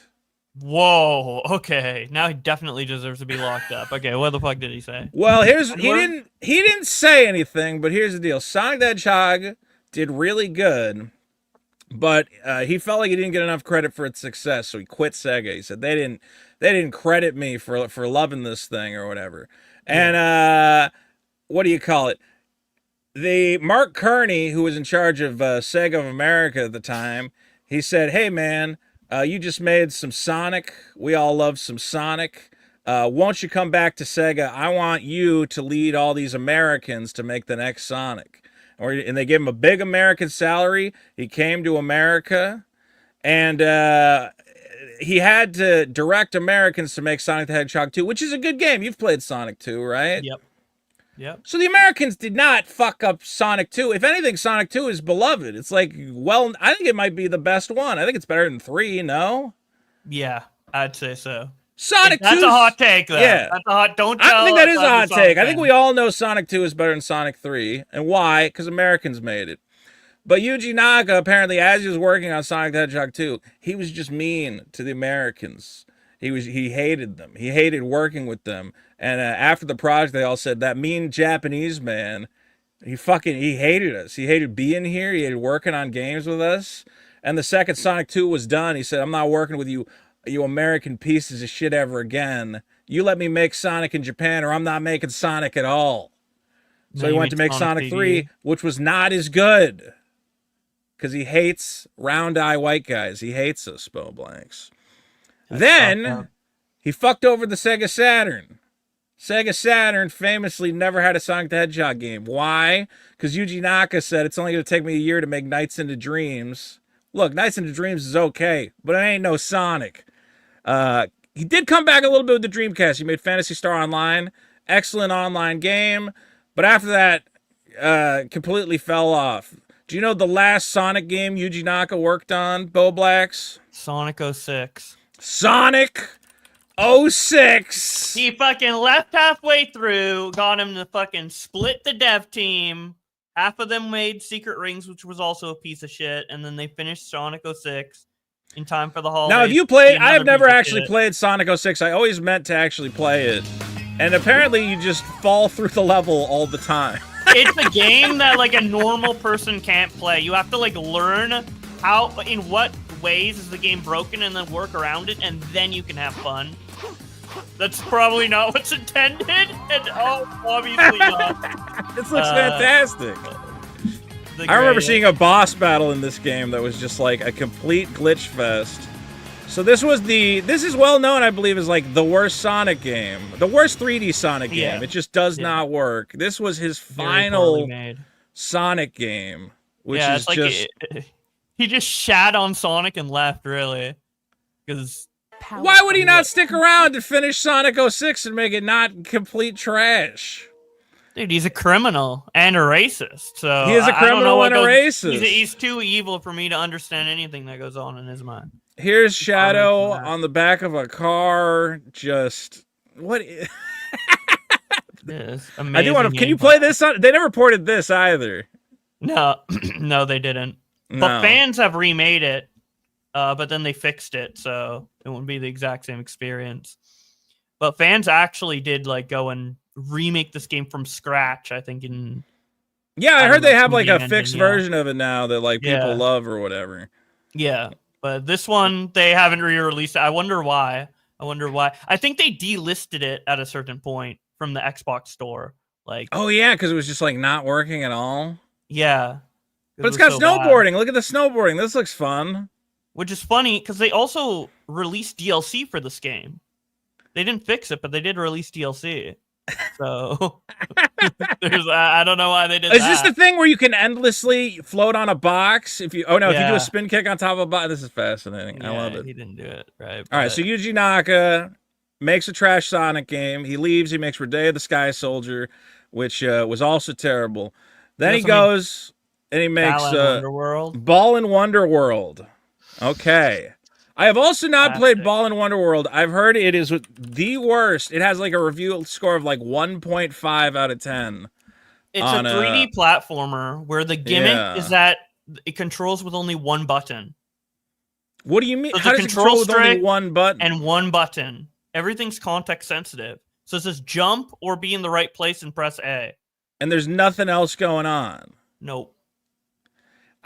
Whoa, okay. Now he definitely deserves to be locked up. Okay, what the fuck did he say? Well, he didn't say anything, but here's the deal. Sonic the Hedgehog did really good, but he felt like he didn't get enough credit for its success, so he quit Sega. He said they didn't credit me for loving this thing or whatever. And what do you call it? The Mark Kearney, who was in charge of Sega of America at the time, he said, "Hey man, you just made some Sonic. We all love some Sonic. Won't you come back to Sega? I want you to lead all these Americans to make the next Sonic." And they gave him a big American salary. He came to America, and he had to direct Americans to make Sonic the Hedgehog 2, which is a good game. You've played Sonic 2, right? Yep. So the Americans did not fuck up Sonic 2. If anything, Sonic 2 is beloved. It's like, well, I think it might be the best one. I think it's better than 3, no? Yeah, I'd say so. Sonic 2. That's a hot take, though. Yeah. That's a hot. Don't. I think that is a hot take. I Fan. think we all know Sonic 2 is better than Sonic 3. And why? Because Americans made it. But Yuji Naka, apparently, as he was working on Sonic the Hedgehog 2, he was just mean to the Americans. He hated them. He hated working with them. And after the project, they all said, that mean Japanese man, he hated us. He hated being here. He hated working on games with us. And the second Sonic 2 was done, he said, "I'm not working with you American pieces of shit ever again. You let me make Sonic in Japan or I'm not making Sonic at all." So he went to make Sonic 3, which was not as good. Because he hates round eye white guys. He hates us, Bo Blanks. Then he fucked over the Sega Saturn. Sega Saturn famously never had a Sonic the Hedgehog game. Why? Because Yuji Naka said it's only going to take me a year to make Nights into Dreams. Look, Nights into Dreams is okay, but it ain't no Sonic. He did come back a little bit with the Dreamcast. He made Phantasy Star Online. Excellent online game. But after that, completely fell off. Do you know the last Sonic game Yuji Naka worked on, Bo Blacks? Sonic 06. Sonic 06! He fucking left halfway through, got him to fucking split the dev team. Half of them made Secret Rings, which was also a piece of shit, and then they finished Sonic 06 in time for the holidays. Now, have you played? I have never actually played Sonic 06. I always meant to actually play it. And apparently you just fall through the level all the time. It's a game that, like, a normal person can't play. You have to, like, learn in what ways is the game broken and then work around it, and then you can have fun. That's probably not what's intended, and obviously not. This looks fantastic. I remember seeing a boss battle in this game that was just like a complete glitch fest. So this is well known, I believe, as like the worst Sonic game, the worst 3D Sonic game. Yeah. It just does not work. This was his final Sonic game, which is like just he just shat on Sonic and left, really, because. Why would he not stick around to finish Sonic 06 and make it not complete trash? Dude, he's a criminal and a racist. So he is a criminal and a racist. He's too evil for me to understand anything that goes on in his mind. Here's Shadow on the back of a car. Just what? This amazing. I do want to. Can you play this on? They never ported this either. No, no, they didn't. No. But fans have remade it. but then they fixed it, so it wouldn't be the exact same experience. But fans actually did like go and remake this game from scratch, I think. I heard they have like a engine, fixed version of it now that like people love or whatever. Yeah, but this one they haven't re-released it. I wonder why. I think they delisted it at a certain point from the Xbox store. Like, oh yeah, because it was just like not working at all. Yeah, but it's got snowboarding. Look at the snowboarding. This looks fun. Which is funny because they also released DLC for this game. They didn't fix it, but they did release DLC. So I don't know why they did that. Is this the thing where you can endlessly float on a box? If you if you do a spin kick on top of a box, this is fascinating. I love it. He didn't do it right. All right, so Yuji Naka makes a trash Sonic game. He leaves. He makes Day of the Sky Soldier, which was also terrible. Then he goes and he makes Ball and Wonderworld. Okay. I have also not played Ball and Wonderworld. I've heard it is the worst. It has like a review score of like 1.5 out of 10. It's a 3D platformer where the gimmick is that it controls with only one button. What do you mean? So how does it control with only one button? And one button. Everything's context sensitive. So it says jump or be in the right place and press A. And there's nothing else going on. Nope.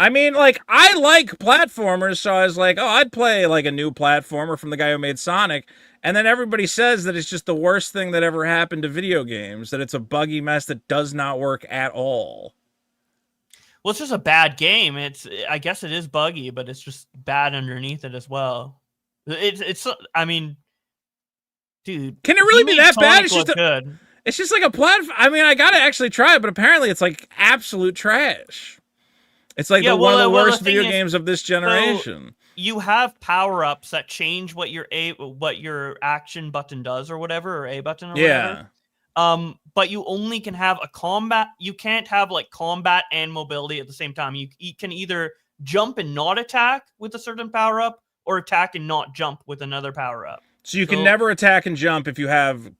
I mean, like, I like platformers, so I was like, oh, I'd play, like, a new platformer from the guy who made Sonic. And then everybody says that it's just the worst thing that ever happened to video games, that it's a buggy mess that does not work at all. Well, it's just a bad game. I guess it is buggy, but it's just bad underneath it as well. I mean, dude. Can it really be that bad? It's just good. It's just like a platform. I mean, I got to actually try it, but apparently it's, like, absolute trash. It's like one of the worst video games of this generation. So you have power-ups that change what your action button does or whatever, or A button or whatever. But you only can have a combat. You can't have like combat and mobility at the same time. You can either jump and not attack with a certain power-up or attack and not jump with another power-up. So you can never attack and jump if you have,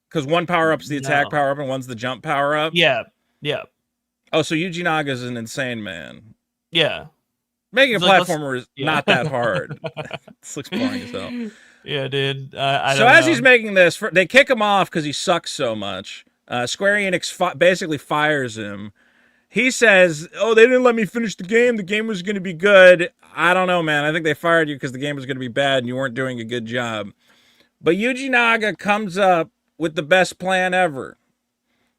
because one power-up's the attack power-up and one's the jump power-up? Yeah. Oh, so Yuji Naka is an insane man. Yeah. Making a platformer is not that hard. This looks boring as hell. Yeah, dude. So as he's making this, they kick him off because he sucks so much. Square Enix basically fires him. He says, oh, they didn't let me finish the game. The game was going to be good. I don't know, man. I think they fired you because the game was going to be bad and you weren't doing a good job. But Yuji Naka comes up with the best plan ever,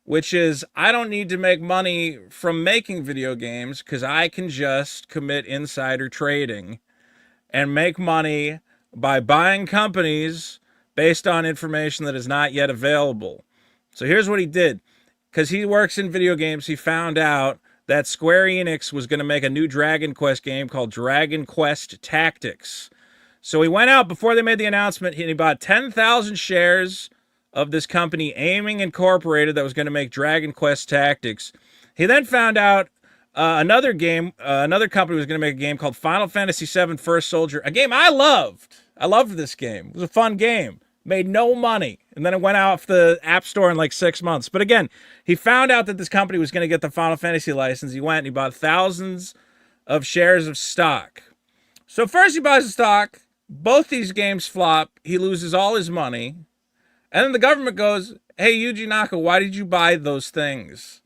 which is, I don't need to make money from making video games because I can just commit insider trading and make money by buying companies based on information that is not yet available. So here's what he did. Because he works in video games, he found out that Square Enix was going to make a new Dragon Quest game called Dragon Quest Tactics. So he went out before they made the announcement, and he bought 10,000 shares of this company, Aiming Incorporated, that was going to make Dragon Quest Tactics. He then found out another company was going to make a game called Final Fantasy VII First Soldier, a game I loved. I loved this game. It was a fun game. Made no money. And then it went off the App Store in like 6 months. But again, he found out that this company was going to get the Final Fantasy license. He went and he bought thousands of shares of stock. So first he buys the stock. Both these games flop. He loses all his money. And then the government goes, hey, Yuji Naka, why did you buy those things?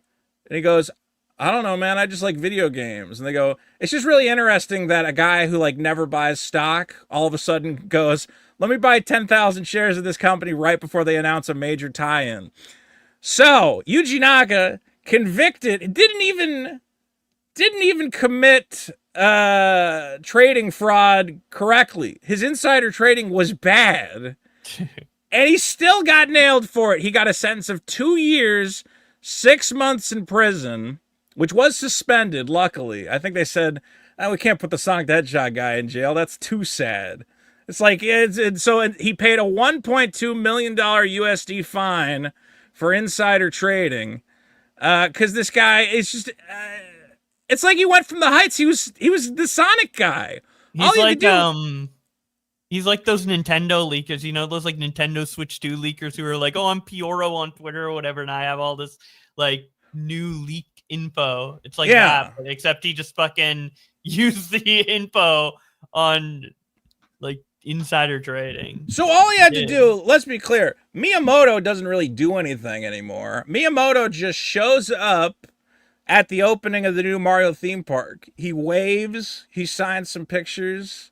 And he goes, I don't know, man. I just like video games. And they go, it's just really interesting that a guy who like never buys stock all of a sudden goes, let me buy 10,000 shares of this company right before they announce a major tie-in. So Yuji Naka, convicted, didn't even commit trading fraud correctly. His insider trading was bad. And he still got nailed for it. He got a sentence of 2 years, 6 months in prison, which was suspended, luckily. I think they said, oh, we can't put the Sonic the Hedgehog guy in jail. That's too sad. It's like, so he paid a $1.2 million USD fine for insider trading. Because this guy is just, it's like he went from the heights. He was the Sonic guy. He's like those Nintendo leakers, you know, those like Nintendo Switch 2 leakers who are like, oh, I'm Pioro on Twitter or whatever, and I have all this like new leak info. It's like that, except he just fucking used the info on like insider trading. So all he had to do, let's be clear, Miyamoto doesn't really do anything anymore. Miyamoto just shows up at the opening of the new Mario theme park. He waves, he signs some pictures.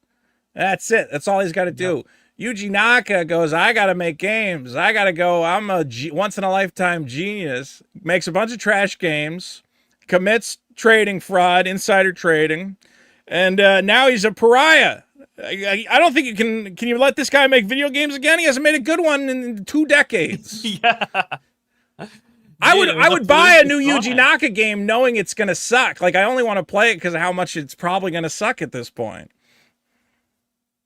That's it. That's all he's got to do. Yuji Naka goes, I got to make games. I got to go. I'm a once-in-a-lifetime genius. Makes a bunch of trash games. Commits trading fraud, insider trading. And now he's a pariah. I don't think you can you let this guy make video games again? He hasn't made a good one in 2 decades. Yeah. I would buy a new Yuji Naka game knowing it's going to suck. Like, I only want to play it because of how much it's probably going to suck at this point.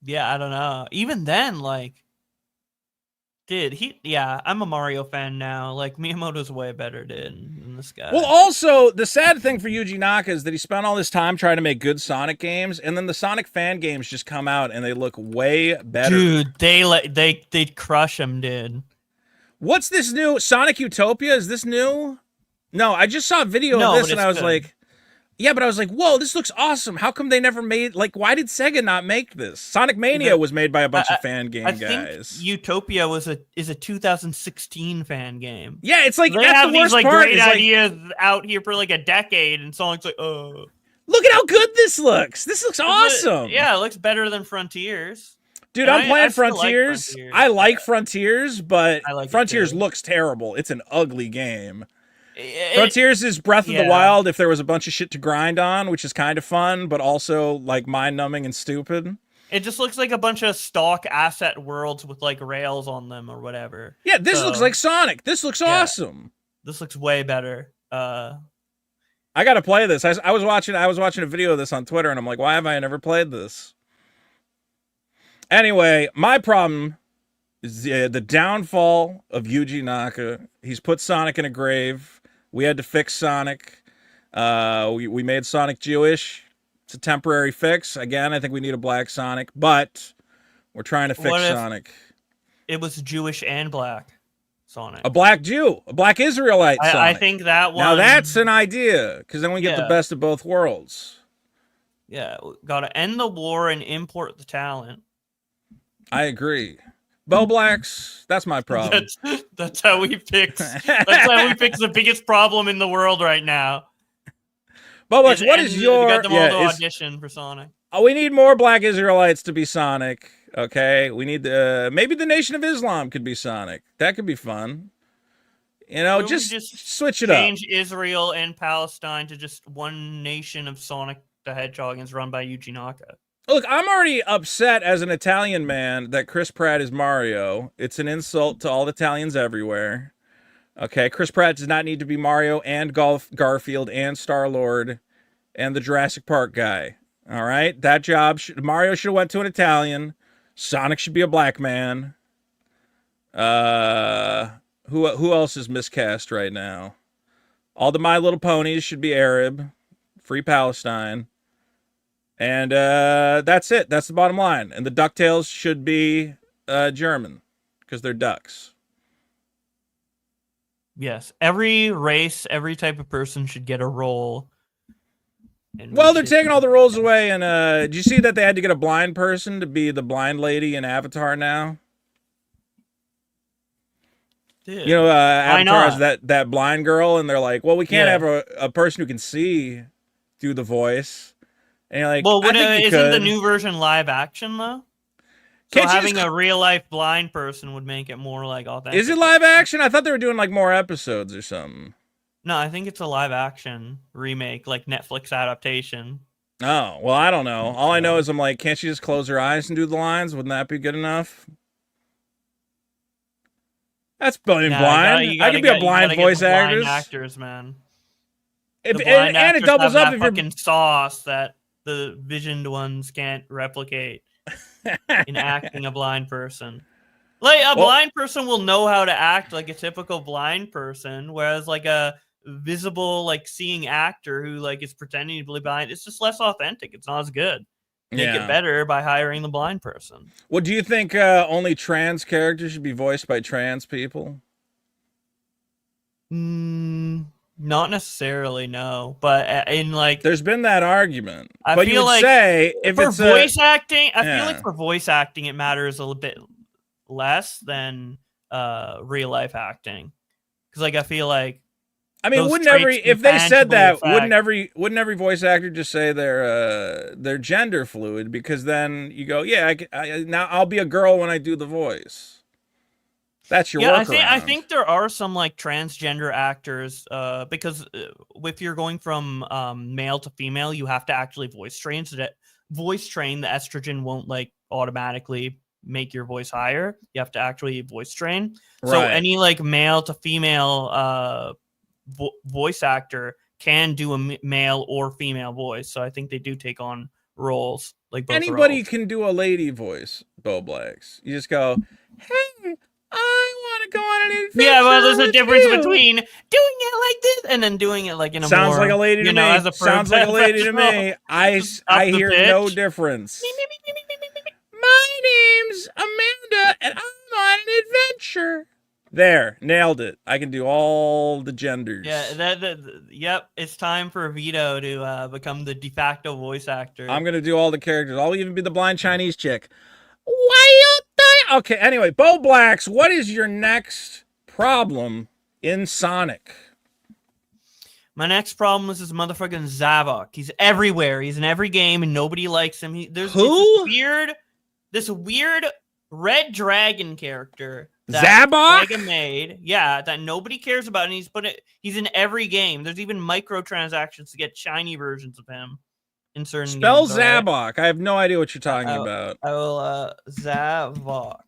Yeah, I don't know. Even then, like, I'm a Mario fan now. Like, Miyamoto's way better, than this guy. Well, also, the sad thing for Yuji Naka is that he spent all this time trying to make good Sonic games, and then the Sonic fan games just come out and they look way better. Dude, they crush him, dude. What's this new Sonic Utopia? Is this new? No, I just saw a video of this and I was like, yeah, but I was like, whoa, this looks awesome. How come they never made, like, why did Sega not make this? Sonic Mania was made by a bunch of fan game guys. Think Utopia is a 2016 fan game. Yeah, it's like, they that's have the worst these like part. great ideas out here for like a decade, and Sonic's like, oh. Look at how good this looks. This looks awesome. Yeah, it looks better than Frontiers. Dude, I'm playing Frontiers. I like Frontiers, but Frontiers looks terrible. It's an ugly game. Frontiers is Breath of the Wild if there was a bunch of shit to grind on, which is kind of fun, but also like mind-numbing and stupid. It just looks like a bunch of stock asset worlds with like rails on them or whatever. Yeah, this looks like Sonic. This looks awesome. This looks way better. I gotta play this. I was watching a video of this on Twitter, and I'm like, why have I never played this? Anyway, my problem is the downfall of Yuji Naka. He's put Sonic in a grave. We had to fix Sonic. We made Sonic Jewish. It's a temporary fix. Again, I think we need a black Sonic, but we're trying to fix Sonic. It was Jewish and black Sonic. A black Jew. A black Israelite Sonic. I think that one... Now that's an idea, because then we get the best of both worlds. Yeah, gotta end the war and import the talent. I agree. Bo Blacks, that's my problem. That's how we fix. That's how we fix the biggest problem in the world right now. Bo Blacks, what is your? Got them all to audition for Sonic. Oh, we need more Black Israelites to be Sonic. Okay, we need maybe the Nation of Islam could be Sonic. That could be fun. You know, just switch it up. Change Israel and Palestine to just one nation of Sonic the Hedgehog, and it's run by Yuji Naka. Look, I'm already upset as an Italian man that Chris Pratt is Mario. It's an insult to all Italians everywhere. Okay, Chris Pratt does not need to be Mario and Garfield and Star-Lord and the Jurassic Park guy. All right, that job, Mario should have went to an Italian. Sonic should be a black man. Who else is miscast right now? All the My Little Ponies should be Arab. Free Palestine. And that's it. That's the bottom line. And the DuckTales should be German because they're ducks. Yes. Every race, every type of person should get a role. Well, they're taking all the roles away. And did you see that they had to get a blind person to be the blind lady in Avatar now? Dude, you know, Avatar is that blind girl. And they're like, well, we can't have a person who can see through the voice. And you're like, well, isn't the new version live action though? So having a real life blind person would make it more like authentic. Is it live action? I thought they were doing like more episodes or something. No, I think it's a live action remake, like Netflix adaptation. Oh, well, I don't know. All I know is I'm like, can't she just close her eyes and do the lines? Wouldn't that be good enough? That's blind. I could be a blind voice actor. Blind actors, man. And it doubles up if you're fucking sauce that the visioned ones can't replicate in acting a blind person. Like a blind person will know how to act like a typical blind person, whereas like a visible, like seeing actor who like is pretending to be blind, it's just less authentic. It's not as good. Make it better by hiring the blind person. Well, do you think only trans characters should be voiced by trans people? Not necessarily, no. But in like, there's been that argument. I but feel you would like say if for it's voice acting, I feel Yeah. like for voice acting, it matters a little bit less than real life acting. Because like I feel like, I mean, those wouldn't every traits can if they said tangibly that, wouldn't affect- every voice actor just say they're gender fluid? Because then you go, yeah, now I'll be a girl when I do the voice. That's your workaround. I think there are some like transgender actors because if you're going from male to female, you have to actually voice train, so that voice train the estrogen won't like automatically make your voice higher. You have to actually voice train. So Right. any like male to female voice actor can do a male or female voice. So I think they do take on roles like both Anybody roles. can do a lady voice, Bo Blacks. You just go, hey, I want to go on an adventure. Yeah, well, there's a with difference you. between doing it like this and then doing it like in a Sounds more, like a lady to you know, me. as a Sounds like a lady to me. I the hear no pitch. difference. My name's Amanda, and I'm on an adventure. There, nailed it. I can do all the genders. Yeah, yep. It's time for Vito to become the de facto voice actor. I'm gonna do all the characters. I'll even be the blind Chinese chick. Why you die? Okay. Anyway, Bo Blacks, what is your next problem in Sonic? My next problem is this motherfucking Zavok. He's everywhere. He's in every game, and nobody likes him. There's Who? This weird red dragon character that Zabok? Sega made, that nobody cares about, and he's in every game. There's even microtransactions to get shiny versions of him in certain Spell games. Right? Zabok. I have no idea what you're talking about. I will Zavok.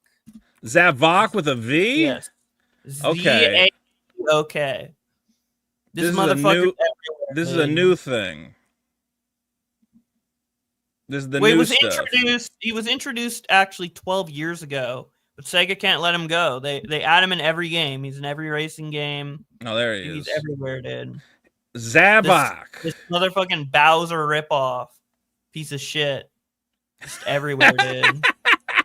Zavok with a V? Yes. Okay. Okay. This is motherfucker. This is a new thing. This is the Wait, new stuff. He was introduced actually 12 years ago, but Sega can't let him go. They add him in every game. He's in every racing game. Oh, there he is. He's everywhere, dude. Zabok. This motherfucking Bowser ripoff. Piece of shit. Just everywhere, dude.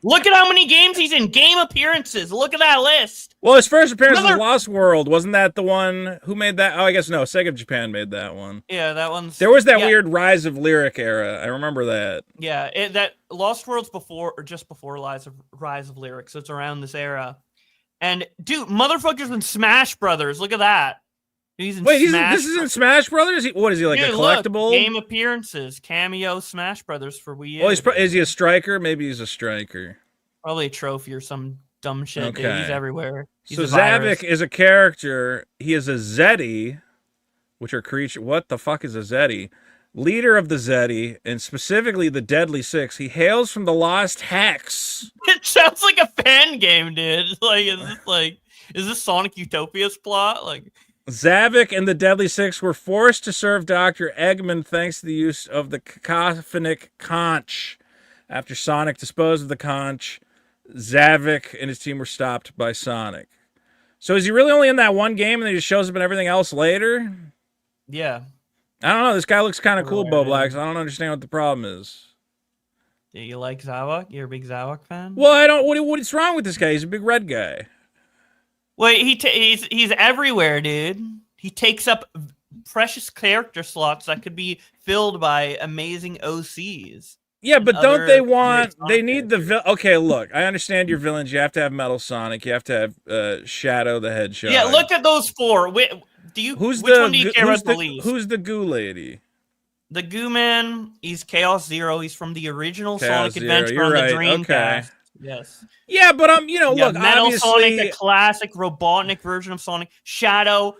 Look at how many games he's in. Game appearances. Look at that list. Well, his first appearance was Lost World. Wasn't that the one? Who made that? Oh, I guess no. Sega of Japan made that one. Yeah, that one's... There was that weird Rise of Lyric era. I remember that. Yeah, that Lost World's before, or just before Rise of Lyric, so it's around this era. And, dude, motherfucker's in Smash Brothers. Look at that. He's in Smash. This is in Smash Brothers? What is he, like, dude, a collectible? Look, game appearances, cameo Smash Brothers for Wii U. Well, is he a striker? Maybe he's a striker. Probably a trophy or some dumb shit, Okay. dude. He's everywhere. He's So a virus. Zavok is a character. He is a Zeti, which are creature. What the fuck is a Zeti? Leader of the Zeti, and specifically the Deadly Six. He hails from the Lost Hex. It sounds like a fan game, dude. Is this Sonic Utopia's plot? Like, Zavok and the Deadly Six were forced to serve Dr. Eggman thanks to the use of the cacophonic conch. After Sonic disposed of the conch, Zavok and his team were stopped by Sonic. So is he really only in that one game and then he just shows up in everything else later? yeah. I don't know. This guy looks kind of cool, Bo Blacks. I don't understand what the problem is. Do you like Zavok? You're a big Zavok fan? Well, I don't. What's wrong with this guy? He's a big red guy. Wait, he's everywhere, dude. He takes up precious character slots that could be filled by amazing OCs. Yeah, but don't they want? great They Sonic need the okay. Look, I understand your villains. You have to have Metal Sonic. You have to have Shadow the Hedgehog. Yeah, look at those four. Which one do you care about the least? Who's the goo lady? The Goo Man, he's Chaos Zero. He's from the original Chaos Sonic Zero, Adventure you're on right, the Dreamcast. okay. Yes. Yeah, but look, Metal obviously, Sonic, the classic Robotnik version of Sonic. Shadow,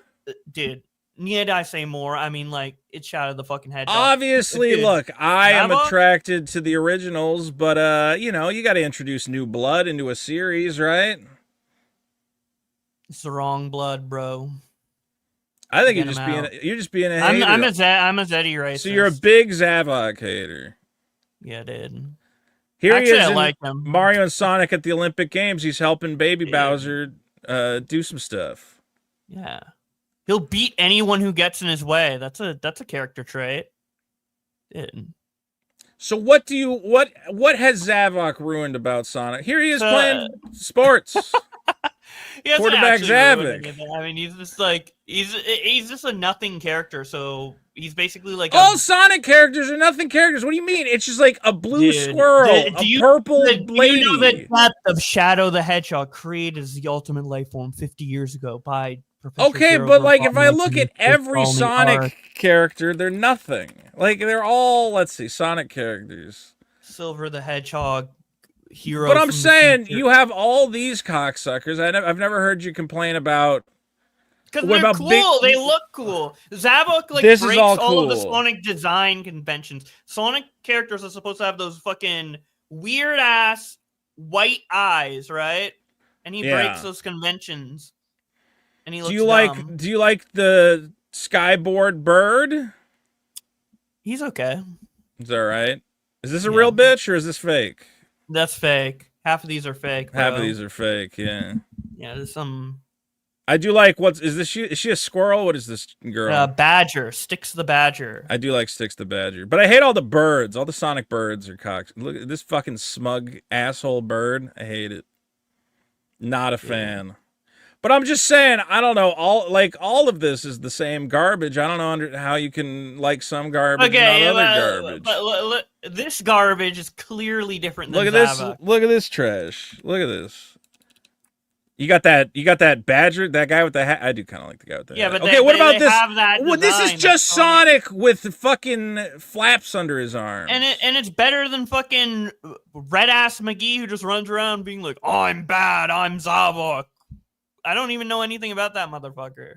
dude. Need I say more? I mean, like, it's Shadow the fucking Hedgehog. obviously, Dude, look, I am Zavok? attracted to the originals, but you got to introduce new blood into a series, right? It's the wrong blood, bro. I think Get you're him just being a hater. I'm a Zeddy racist. So you're a big Zavok hater. Yeah, dude. Here Actually, he is I in like him. Mario and Sonic at the Olympic Games. He's helping Baby Yeah. Bowser do some stuff. Yeah. He'll beat anyone who gets in his way. That's a character trait. Dude. So what has Zavok ruined about Sonic? Here he is playing sports. He doesn't Quarterback's actually ruin havoc. anything. I mean, he's just like he's just a nothing character. So he's basically like all Sonic characters are nothing characters. What do you mean? It's just like a blue squirrel, a purple lady. Do you know the depth of Shadow the Hedgehog created as the ultimate life form 50 years ago by Professor Okay, Gerald but like if I Robinson look at and every Chris Sonic Ballmer, character, they're nothing. Like they're all, let's see, Sonic characters. Silver the Hedgehog hero. But I'm from the saying future. you have all these cocksuckers. I've never heard you complain about. Because What they're about cool. big- They look cool. Zavok like This is breaks all of the cool. Sonic design conventions. Sonic characters are supposed to have those fucking weird ass white eyes, right? And he breaks those conventions. And he looks dumb. Do you like the skyboard bird? He's okay. Is that right? Is this a real bitch or is this fake? That's fake. Half of these are fake. Bro. Half of these are fake. Yeah. Yeah, there's some. I do like is she a squirrel? What is this girl? Badger. Sticks the Badger. I do like Sticks the Badger. But I hate all the birds. All the Sonic birds are cocks. Look at this fucking smug asshole bird. I hate it. Not a fan. But I'm just saying, I don't know, all of this is the same garbage. I don't know how you can like some garbage and not other garbage. But this garbage is clearly different than Look at Zavok. this. Look at this trash. Look at this. You got that Badger, that guy with the hat. I do kind of like the guy with the hat. But okay, what about this? Have that Well, this is design. just Sonic with fucking flaps under his arm. And it's better than fucking red ass McGee who just runs around being like, "Oh, I'm bad. I'm Zavok." I don't even know anything about that motherfucker.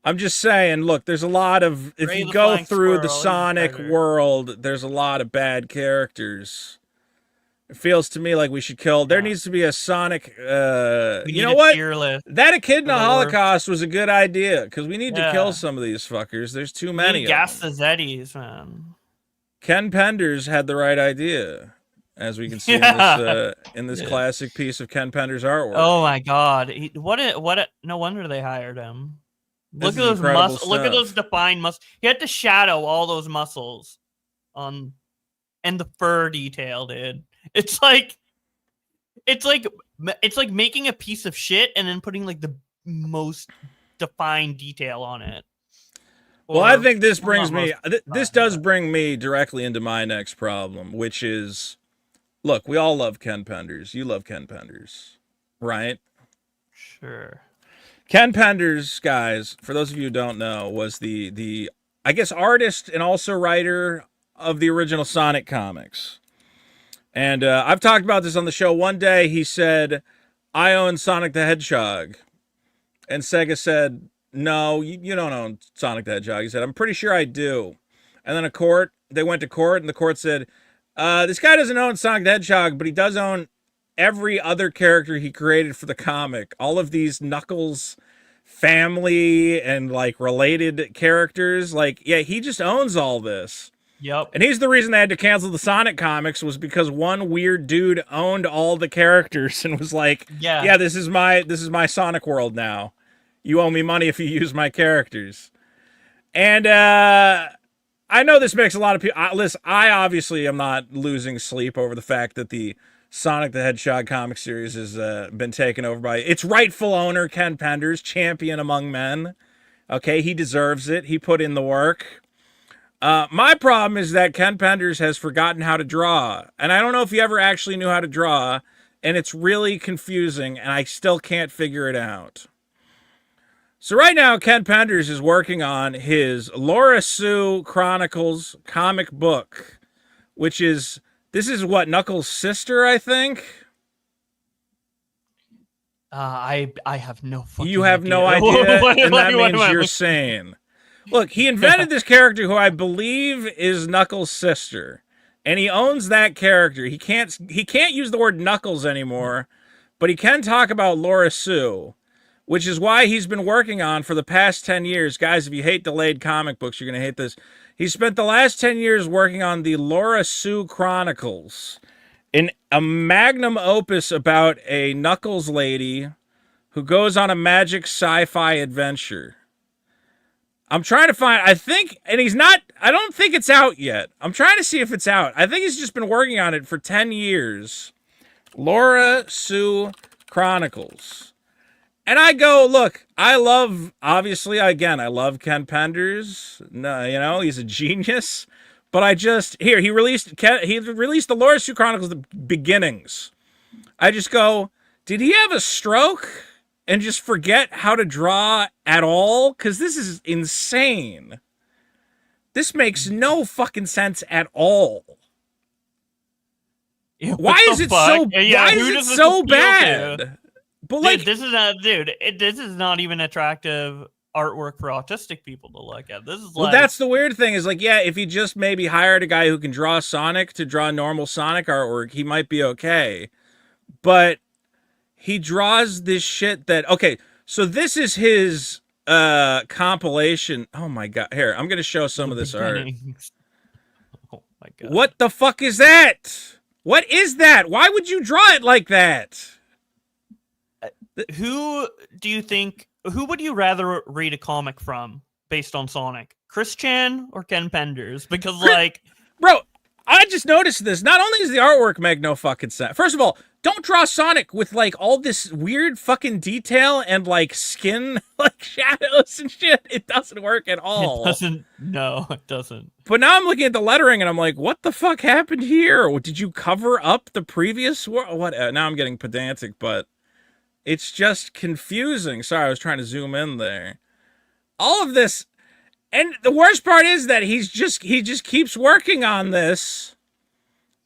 I'm just saying, look, there's a lot of if Ray you the go Flying through the Squirrel, Sonic he's better. world, there's a lot of bad characters. It feels to me like we should kill. There needs to be a Sonic. We You need know a what? tier list. That Echidna for the Holocaust was a good idea because we need to Yeah. kill some of these fuckers. There's too many. Of Gas them. the Zeddies, man. Ken Penders had the right idea, as we can see in this classic piece of Ken Penders' artwork. Oh my god! No wonder they hired him. This Look at is those incredible muscles. Look at stuff. those defined muscles. He had to shadow all those muscles on, and the fur detail, dude. It's like making a piece of shit and then putting like the most defined detail on it. Well, I think this brings not me. This does bring me directly into my next problem, which is, look, we all love Ken Penders. You love Ken Penders, right? Sure. Ken Penders, guys, for those of you who don't know, was the I guess artist and also writer of the original Sonic comics. And I've talked about this on the show. One day he said, "I own Sonic the Hedgehog," and Sega said, "No, you don't own Sonic the Hedgehog." He said, "I'm pretty sure I do." And then they went to court, and the court said, "This guy doesn't own Sonic the Hedgehog, but he does own every other character he created for the comic. All of these Knuckles family and like related characters. Like, yeah, he just owns all this." Yep. And he's the reason they had to cancel the Sonic comics was because one weird dude owned all the characters and was like, yeah, this is my Sonic world now. You owe me money if you use my characters." And I know this makes a lot of people. Listen, I obviously am not losing sleep over the fact that the Sonic the Hedgehog comic series has been taken over by its rightful owner, Ken Penders, champion among men. Okay, he deserves it. He put in the work. My problem is that Ken Penders has forgotten how to draw. And I don't know if he ever actually knew how to draw. And it's really confusing, and I still can't figure it out. So right now, Ken Penders is working on his Laura Sue Chronicles comic book, which is, this is what, Knuckles' sister, I think? I have no fucking You have idea. no idea, What and that am I means you're looking- sane. Look, he invented this character who I believe is Knuckles' sister, and he owns that character. He can't use the word Knuckles anymore, but he can talk about Laura Sue, which is why he's been working on for the past 10 years. Guys, if you hate delayed comic books, you're going to hate this. He spent the last 10 years working on the Laura Sue Chronicles, a magnum opus about a Knuckles lady who goes on a magic sci-fi adventure. I'm trying to find, I don't think it's out yet. I'm trying to see if it's out. I think he's just been working on it for 10 years. Laura Sue Chronicles. And I go, look, I love, obviously, again, I love Ken Penders. No, you know, he's a genius. But I just, here, he released the Lord 2 Chronicles, the beginnings. I just go, did he have a stroke and just forget how to draw at all? Because this is insane. This makes no fucking sense at all. Yeah, why is it so? Yeah, why is it so bad? But like, dude, this is not, this is not even attractive artwork for autistic people to look at. This is well, that's the weird thing is like, yeah, if he just maybe hired a guy who can draw Sonic to draw normal Sonic artwork, he might be okay. But he draws this shit that, okay, so this is his compilation. Oh my God. Here, I'm going to show some of this art. Oh my God. What the fuck is that? What is that? Why would you draw it like that? Who do you think, who would you rather read a comic from based on Sonic? Chris Chan or Ken Penders? Because like... Bro, I just noticed this. Not only does the artwork make no fucking sense. First of all, don't draw Sonic with like all this weird fucking detail and like skin like shadows and shit. It doesn't work at all. It doesn't. No, it doesn't. But now I'm looking at the lettering and I'm like, what the fuck happened here? Did you cover up the previous world? What? Now I'm getting pedantic, but it's just confusing. Sorry, I was trying to zoom in there. All of this, and the worst part is that he just keeps working on this.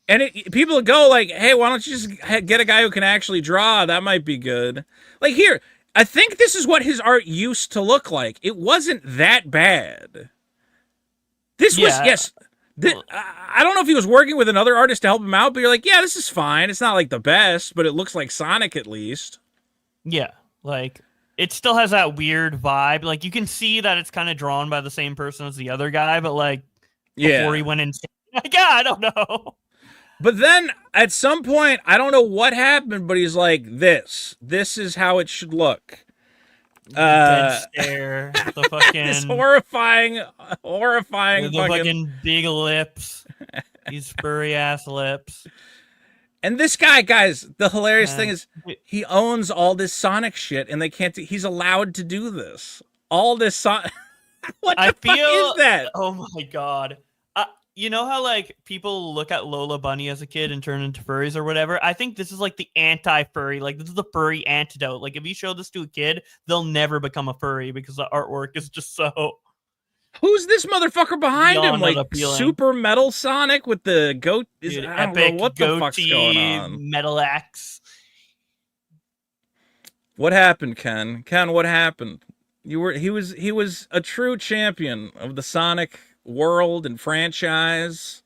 And people go like, hey, why don't you just get a guy who can actually draw? That might be good. Like here, I think this is what his art used to look like. It wasn't that bad. This was, yes. I don't know if he was working with another artist to help him out, but you're like, yeah, this is fine. It's not like the best, but it looks like Sonic at least. Yeah, like it still has that weird vibe. Like you can see that it's kind of drawn by the same person as the other guy, but like before he went in, like, yeah, I don't know. But then at some point, I don't know what happened, but he's like, this is how it should look. Dead stare, the fucking this horrifying the fucking big lips, these furry ass lips. And this guy, guys, the hilarious thing is he owns all this Sonic shit, and they can't. He's allowed to do this. All this Sonic. What the fuck is that? Oh my God. You know how like people look at Lola Bunny as a kid and turn into furries or whatever? I think this is like the anti-furry. Like this is the furry antidote. Like if you show this to a kid, they'll never become a furry because the artwork is just so... Who's this motherfucker behind him? Like appealing. Super Metal Sonic with the goat? Dude, I don't epic know what the fuck's going on. Metal Axe. What happened, Ken? Ken, what happened? He was a true champion of the Sonic world and franchise,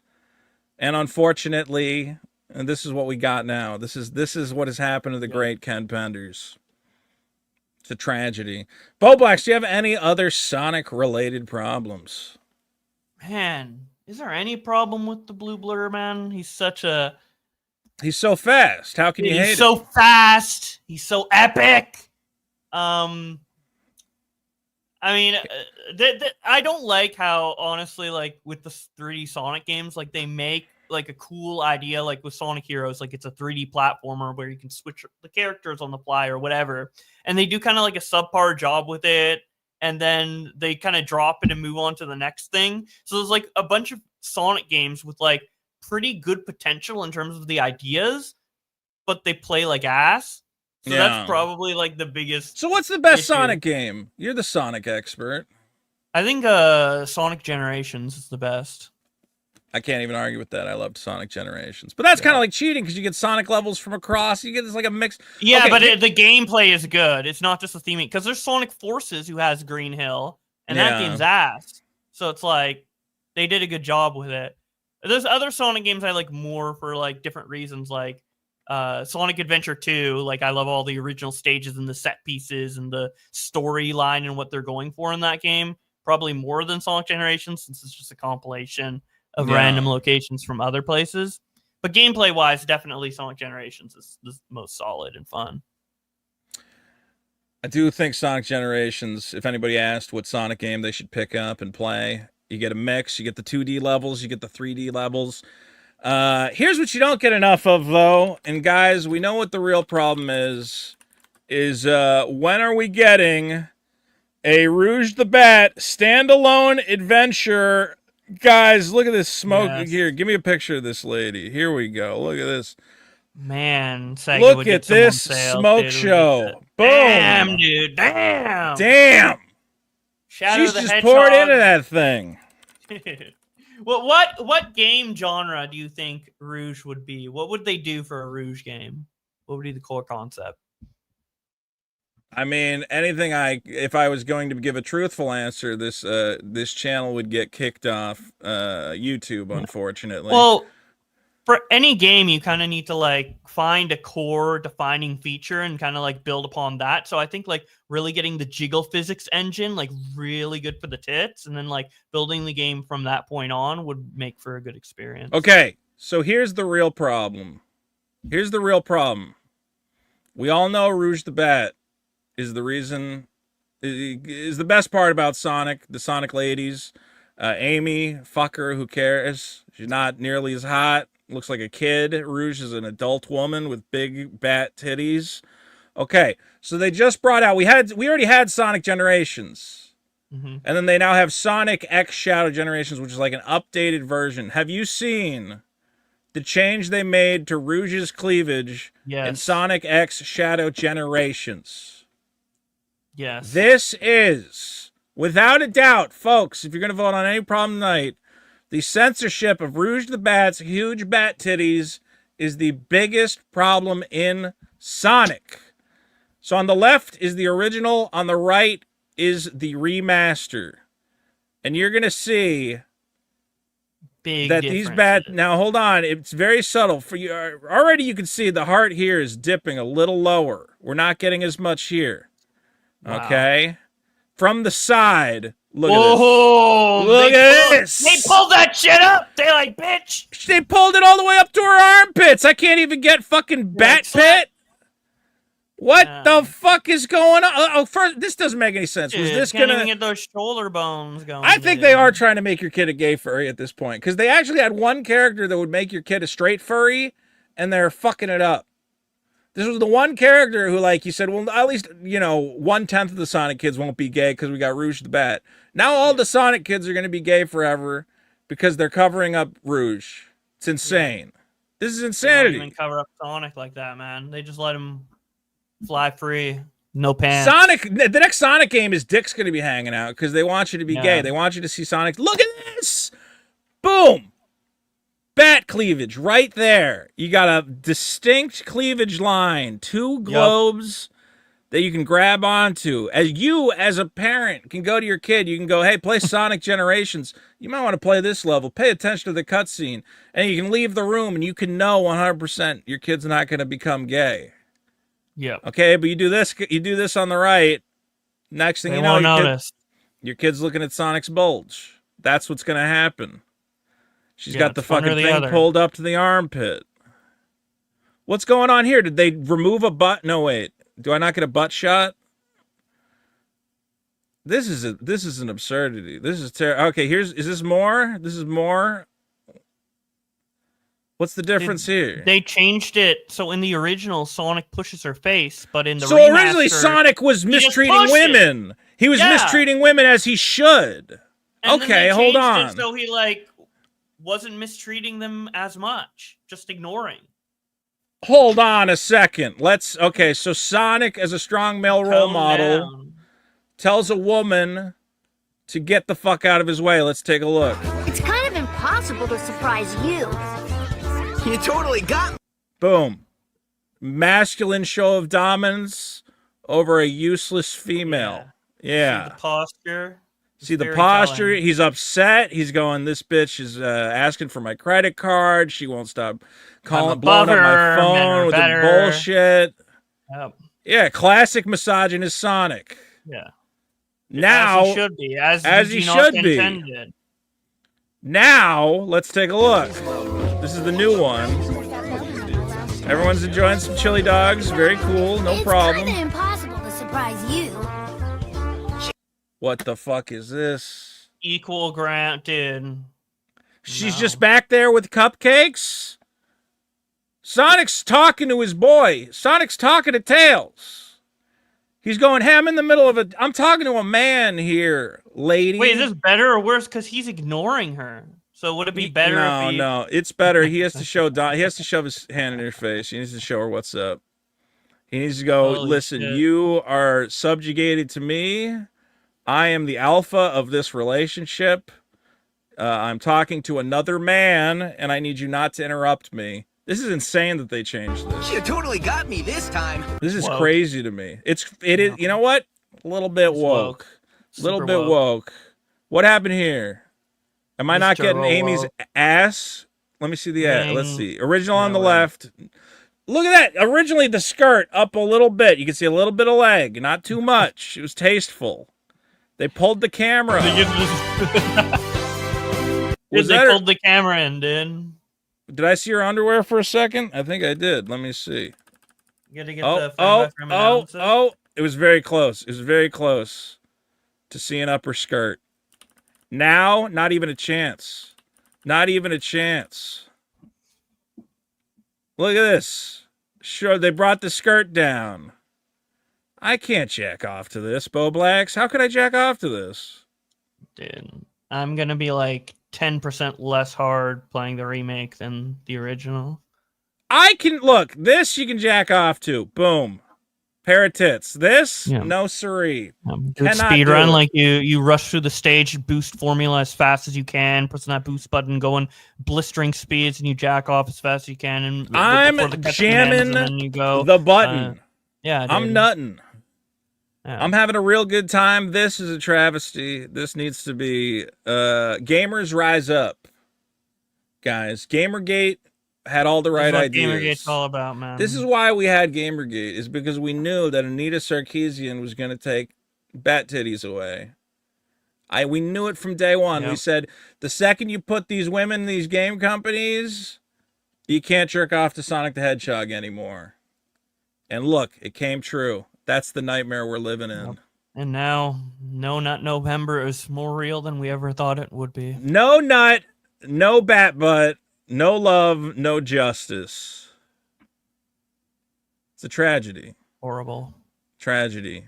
and unfortunately, and this is what we got now. This is what has happened to the great Ken Penders. It's a tragedy. Bo Blacks, do you have any other Sonic related problems? Man, is there any problem with the Blue Blur, man? He's so fast. How can you hate it? He's so fast. He's so epic. I mean, I don't like how, honestly, like, with the 3D Sonic games, like, they make, like, a cool idea, like, with Sonic Heroes, like, it's a 3D platformer where you can switch the characters on the fly or whatever, and they do kind of, like, a subpar job with it, and then they kind of drop it and move on to the next thing. So there's, like, a bunch of Sonic games with, like, pretty good potential in terms of the ideas, but they play like ass. So that's probably like the biggest. So what's the best Sonic game? You're the Sonic expert. I think Sonic Generations is the best. I can't even argue with that. I loved Sonic Generations. But that's kind of like cheating because you get Sonic levels from across. You get this like a mix. Yeah, okay, but the gameplay is good. It's not just a theming. Because there's Sonic Forces who has Green Hill. And that game's ass. So it's like they did a good job with it. There's other Sonic games I like more for like different reasons. Like Sonic Adventure 2, like I love all the original stages and the set pieces and the storyline and what they're going for in that game, probably more than Sonic Generations since it's just a compilation of random locations from other places. But gameplay wise, definitely Sonic Generations is the most solid and fun. I do think Sonic Generations, if anybody asked what Sonic game they should pick up and play, you get a mix, you get the 2D levels, you get the 3D levels. Here's what you don't get enough of, though. And guys, we know what the real problem is. is when are we getting a Rouge the Bat standalone adventure? Guys, look at this smoke. Yes. Here, give me a picture of this lady. Here we go. Look at this. Man, Sega Look would at get some on this sale, smoke dude. show. Boom. Damn, dude. Damn. Damn. Shadow She's the just Hedgehog. poured into that thing. Well, what game genre do you think Rouge would be? What would they do for a Rouge game? What would be the core concept? I mean, if I was going to give a truthful answer, this channel would get kicked off YouTube, unfortunately. Well, for any game, you kind of need to like find a core defining feature and kind of like build upon that. So I think like really getting the jiggle physics engine like really good for the tits, and then like building the game from that point on would make for a good experience. Okay, so here's the real problem. We all know Rouge the Bat is the reason, is the best part about Sonic, the Sonic ladies. Amy, fuck her, who cares? She's not nearly as hot. Looks like a kid. Rouge is an adult woman with big bat titties. Okay, so they just brought out, we already had Sonic Generations. Mm-hmm. And then they now have Sonic X Shadow Generations, which is like an updated version. Have you seen the change they made to Rouge's cleavage in Sonic X Shadow Generations? Yes. This is, without a doubt, folks, if you're going to vote on any problem tonight, the censorship of Rouge the Bat's huge bat titties is the biggest problem in Sonic. So on the left is the original, on the right is the remaster. And you're going to see big that these bat, now hold on, it's very subtle. For you, already you can see the heart here is dipping a little lower. We're not getting as much here. Wow. Okay? From the side, look Whoa, at this. Look at this. They pulled that shit up. They like, bitch. They pulled it all the way up to her armpits. I can't even get fucking bat pit. What the fuck is going on? Oh, first, this doesn't make any sense. Dude, Was this can't gonna even get those shoulder bones going? I think they are trying to make your kid a gay furry at this point, because they actually had one character that would make your kid a straight furry, and they're fucking it up. This was the one character who, like, you said, well, at least, 1/10 of the Sonic kids won't be gay because we got Rouge the Bat. Now all the Sonic kids are going to be gay forever because they're covering up Rouge. It's insane. This is insanity. They don't even cover up Sonic like that, man. They just let him fly free, no pants. The next Sonic game is Dick's going to be hanging out because they want you to be gay. They want you to see Sonic. Look at this! Boom! Bat cleavage right there. You got a distinct cleavage line, two globes that you can grab onto. As a parent, can go to your kid. You can go, hey, play Sonic Generations. You might want to play this level. Pay attention to the cutscene. And you can leave the room and you can know 100% your kid's not going to become gay. Yeah. Okay, but you do this on the right. Next thing you know, your kid's looking at Sonic's bulge. That's what's going to happen. She's got the fucking thing pulled up to the armpit. What's going on here? Did they remove a butt? No, wait. Do I not get a butt shot? This is an absurdity. This is terrible. Okay, is this more? This is more. What's the difference here? They changed it so in the original Sonic pushes her face, but in the remaster, originally Sonic was mistreating women. He was mistreating women as he should. And okay, hold on. So he wasn't mistreating them as much, just ignoring. Hold on a second. So Sonic, as a strong male role model, tells a woman to get the fuck out of his way. Let's take a look. It's kind of impossible to surprise you. You totally got me. Boom. Masculine show of dominance over a useless female. Yeah. See the posture. See the posture. He's upset. He's going, this bitch is asking for my credit card. She won't stop blowing up my phone with the bullshit. Yep. Yeah, classic misogynist Sonic. Yeah. Now, as he should be. As he should be. Now, let's take a look. This is the new one. Everyone's enjoying some chili dogs. Very cool. No problem. It's kind of impossible to surprise you. What the fuck is this? Equal ground, dude. She's just back there with cupcakes? Sonic's talking to his boy. Sonic's talking to Tails. He's going ham in the middle of it. I'm talking to a man here, lady. Wait, is this better or worse? Because he's ignoring her. So would it be better? No, it's better. He has to show. He has to shove his hand in her face. He needs to show her what's up. He needs to go. Holy Listen, shit. you are subjugated to me. I am the alpha of this relationship. I'm talking to another man, and I need you not to interrupt me. This is insane that they changed this. You totally got me this time. This is Woke. crazy to me. It is. You know what? A little bit It's woke. A little Super bit woke. What happened here? Am I not Mr. getting Amy's Woke. ass? Let me see the ad. Let's Dang. see. Original on the Yeah, left. Look at that. Originally, the skirt up a little bit. You can see a little bit of leg. Not too much. It was tasteful. They pulled the camera. Was They that pulled the camera in, dude. Did I see her underwear for a second? I think I did. Let me see. You gotta get Oh, the frame analysis. It was very close. It was very close to seeing upper skirt. Now, not even a chance. Not even a chance. Look at this. Sure, they brought the skirt down. I can't jack off to this, Bo Blacks. How could I jack off to this? Dude, I'm gonna be like 10% less hard playing the remake than the original. I can look. This you can jack off to. Boom. Pair of tits. This, Yeah. no siree. Do it Cannot speed do run, it. like you rush through the stage, boost formula as fast as you can, pressing that boost button, going blistering speeds, and you jack off as fast as you can. And I'm before the cutscene ends, jamming and then you go the button. Yeah, I'm dude. nutting. Yeah. I'm having a real good time. This is a travesty. This needs to be gamers rise up. Guys, Gamergate had all the This right is what ideas. Gamergate's all about, man. This is why we had Gamergate, is because we knew that Anita Sarkeesian was going to take bat titties away. We knew it from day one. Yep. We said, the second you put these women in these game companies, you can't jerk off to Sonic the Hedgehog anymore. And look, it came true. That's the nightmare we're living in. Yep. And now, No Nut November is more real than we ever thought it would be. No nut, no bat butt, no love, no justice. It's a tragedy. Horrible. Tragedy.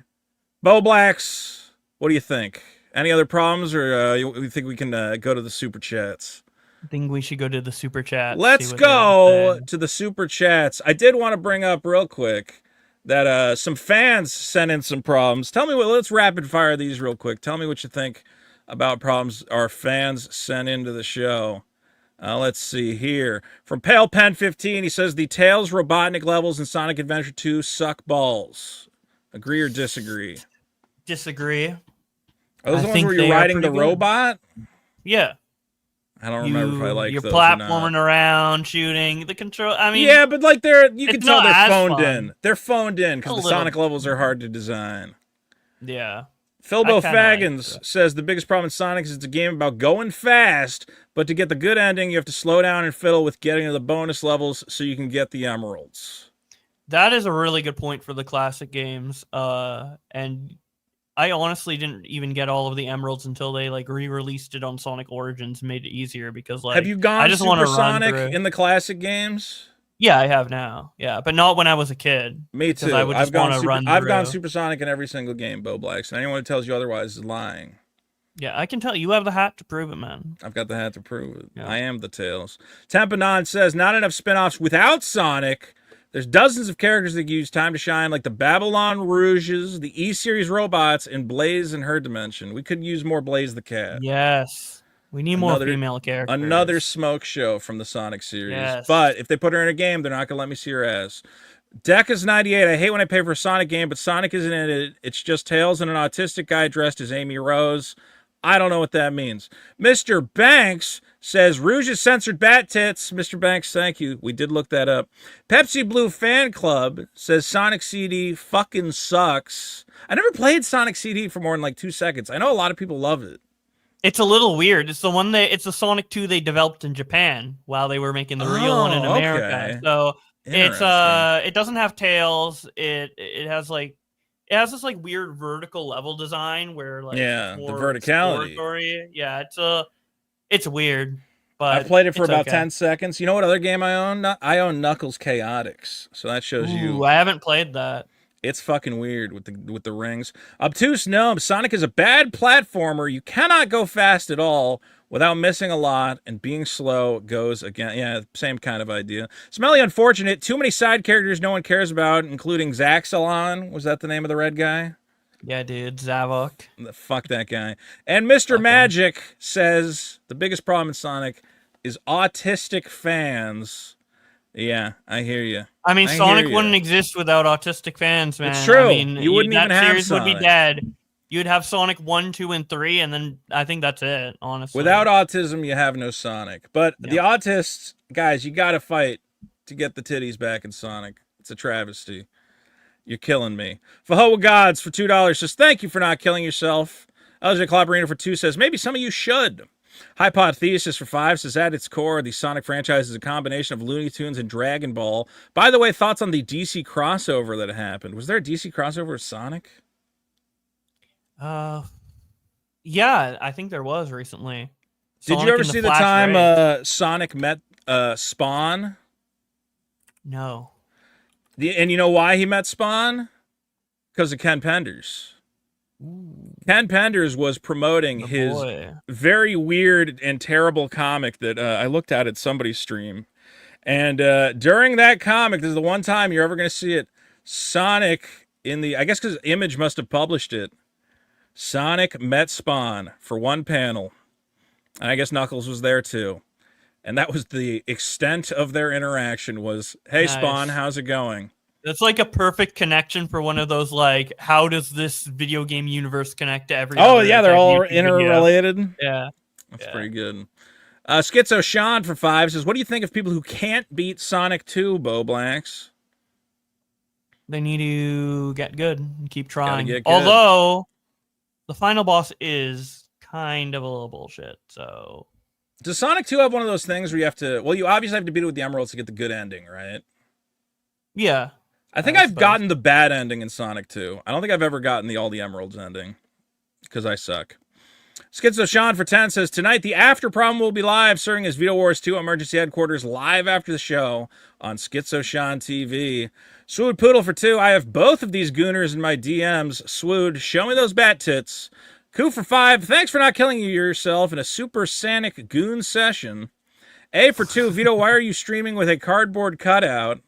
Bo Blacks, what do you think? Any other problems, or you think we can go to the super chats? I think we should go to the super chat. Let's go to the super chats. I did want to bring up real quick that some fans sent in some problems. Tell me let's rapid fire these real quick. Tell me what you think about problems our fans sent into the show. Let's see here. From Pale Pen 15, he says the Tails Robotnik levels in Sonic Adventure 2 suck balls. Agree or disagree? Disagree. Are those I the ones think where they you're are riding the pretty good. robot? Yeah. I don't remember if I like You're those or not. platforming around, shooting the control. I mean, Yeah, but like you can it's tell not they're as phoned fun. in. They're phoned in A because the little. Sonic levels are hard to design. yeah. Philbo I kinda like Faggins that. says the biggest problem in Sonic is it's a game about going fast, but to get the good ending, you have to slow down and fiddle with getting to the bonus levels so you can get the emeralds. That is a really good point for the classic games. And I honestly didn't even get all of the emeralds until they like re-released it on Sonic Origins, made it easier because like Have you gone I just want to run Supersonic through. in the classic games? Yeah, I have now. Yeah, but not when I was a kid. Me Because too. I would just wanna run I've gone through. Supersonic in every single game, Bo Blacks, and anyone who tells you otherwise is lying. Yeah, I can tell you have the hat to prove it, man. I've got the hat to prove it. Yeah. I am the Tails. Tempanon says, not enough spin-offs without Sonic. There's dozens of characters that use time to shine, like the Babylon Rouges, the E-Series robots, and Blaze in her dimension. We could use more Blaze the Cat. Yes. We need more female characters. Another smoke show from the Sonic series. Yes. But if they put her in a game, they're not going to let me see her ass. Decas98, I hate when I pay for a Sonic game, but Sonic isn't in it. It's just Tails and an autistic guy dressed as Amy Rose. I don't know what that means. Mr. Banks says, Rouge's censored bat tits. Mr. Banks, thank you. We did look that up. Pepsi Blue Fan Club says Sonic CD fucking sucks. I never played Sonic CD for more than like 2 seconds. I know a lot of people love it. It's a little weird. It's the Sonic 2 they developed in Japan while they were making the real one in America. Okay. So it's Interesting. it doesn't have tails. It has this like weird vertical level design where like Yeah, it's the more verticality. exploratory. Yeah, it's weird. But I played it for it's about okay. 10 seconds. You know what other game I own? I own Knuckles Chaotix. So that shows you. Ooh, I haven't played that. It's fucking weird with the rings. Obtuse Gnome, Sonic is a bad platformer. You cannot go fast at all without missing a lot, and being slow goes again. Yeah, same kind of idea. Smelly Unfortunate, too many side characters no one cares about, including Zaxxalon. Was that the name of the red guy? Yeah, dude, Zavok. Fuck that guy. And Mr. Magic says the biggest problem in Sonic is autistic fans. Yeah, I hear you. I mean, Sonic wouldn't exist without autistic fans, man. It's true. I mean, You wouldn't even have series Sonic. would be dead. You'd have Sonic 1, 2, and 3, and then I think that's it, honestly. Without autism, you have no Sonic. But the autists, guys, you got to fight to get the titties back in Sonic. It's a travesty. You're killing me. Fahoa Gods for $2 says, thank you for not killing yourself. LJ Clobberino for 2 says, maybe some of you should. Hypothesis for 5 says, at its core, the Sonic franchise is a combination of Looney Tunes and Dragon Ball. By the way, thoughts on the DC crossover that happened? Was there a DC crossover with Sonic? Yeah, I think there was recently. Did you ever see the time Sonic met Spawn? No. And you know why he met Spawn? Because of Ken Penders. Ooh. Ken Penders was promoting his very weird and terrible comic that I looked at somebody's stream. And during that comic, this is the one time you're ever going to see it, Sonic in the, I guess because Image must have published it, Sonic met Spawn for one panel. And I guess Knuckles was there too. And that was the extent of their interaction was, hey, nice. Spawn, how's it going? That's like a perfect connection for one of those, like, how does this video game universe connect to every other yeah, they're all interrelated. Video. Yeah. That's pretty good. Schizo Sean for 5 says, what do you think of people who can't beat Sonic 2, Bo Blacks? They need to get good and keep trying. Although, the final boss is kind of a little bullshit, so... Does Sonic 2 have one of those things where you have to... Well, you obviously have to beat it with the Emeralds to get the good ending, right? Yeah. I think I've gotten the bad ending in Sonic 2. I don't think I've ever gotten the All the Emeralds ending. Because I suck. Schizo Sean for 10 says, tonight the After Problem will be live, serving as Vito Wars 2 Emergency Headquarters live after the show on Schizo Sean TV. Swood Poodle for 2, I have both of these gooners in my DMs. Swood, show me those bat tits. Koo for 5, thanks for not killing yourself in a Super Sonic goon session. A for 2, Vito, why are you streaming with a cardboard cutout?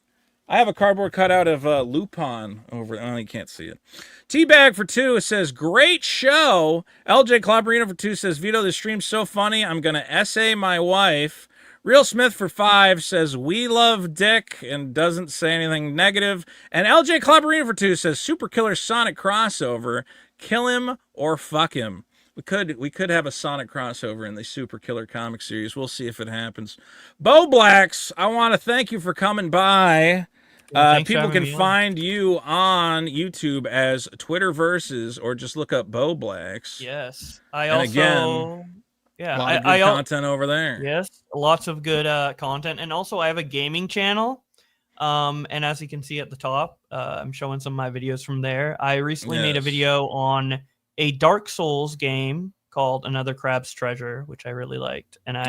I have a cardboard cutout of Lupin over. Oh, you can't see it. Teabag for 2 says, great show. LJ Clobberino for 2 says, Vito, this stream's so funny, I'm going to essay my wife. Real Smith for 5 says, we love Dick, and doesn't say anything negative. And LJ Clobberino for 2 says, Super Killer Sonic crossover. Kill him or fuck him. We could have a Sonic crossover in the Super Killer comic series. We'll see if it happens. Bo Blacks, I want to thank you for coming by. People can find you on YouTube as Twitter Versus, or just look up Bo Blacks. Yes, a lot of good content over there. Yes, lots of good content, and also I have a gaming channel. And as you can see at the top, I'm showing some of my videos from there. I recently made a video on a Dark Souls game called Another Crab's Treasure, which I really liked, and I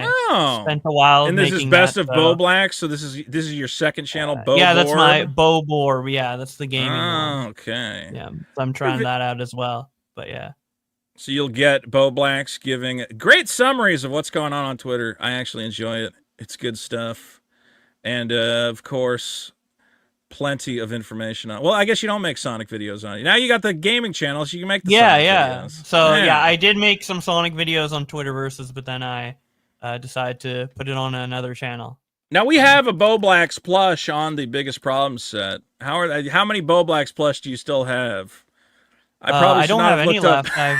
spent a while. And this is best of Bo Black, so this is your second channel, Bo. Yeah, that's my Bo Bor. Yeah, that's the gaming one. Okay. Yeah, so I'm trying that out as well. But yeah. So you'll get Bo Blacks giving great summaries of what's going on Twitter. I actually enjoy it. It's good stuff. And, of course, plenty of information on... Well, I guess you don't make Sonic videos on it. Now you got the gaming channel, so you can make the Sonic videos. So, I did make some Sonic videos on Twitter Versus, but then I decided to put it on another channel. Now, we have a Bo Blacks plush on the Biggest Problem set. How many Bo Blacks plush do you stistill have? I don't have any left. I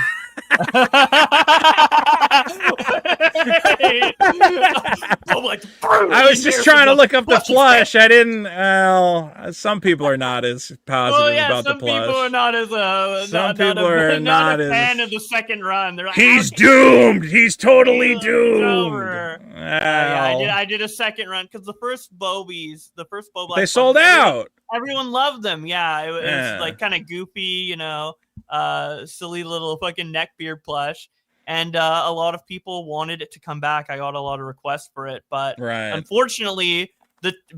was just trying to look up the plush. I didn't. Well, some people are not as positive about the plush. Some people are not as not a fan of the second run. They're like, he's doomed. He's totally doomed. I did a second run because the first Bo Black, they sold out. Everyone loved them. Yeah, it was like kind of goofy, silly little fucking neckbeard plush. And a lot of people wanted it to come back. I got a lot of requests for it. But unfortunately,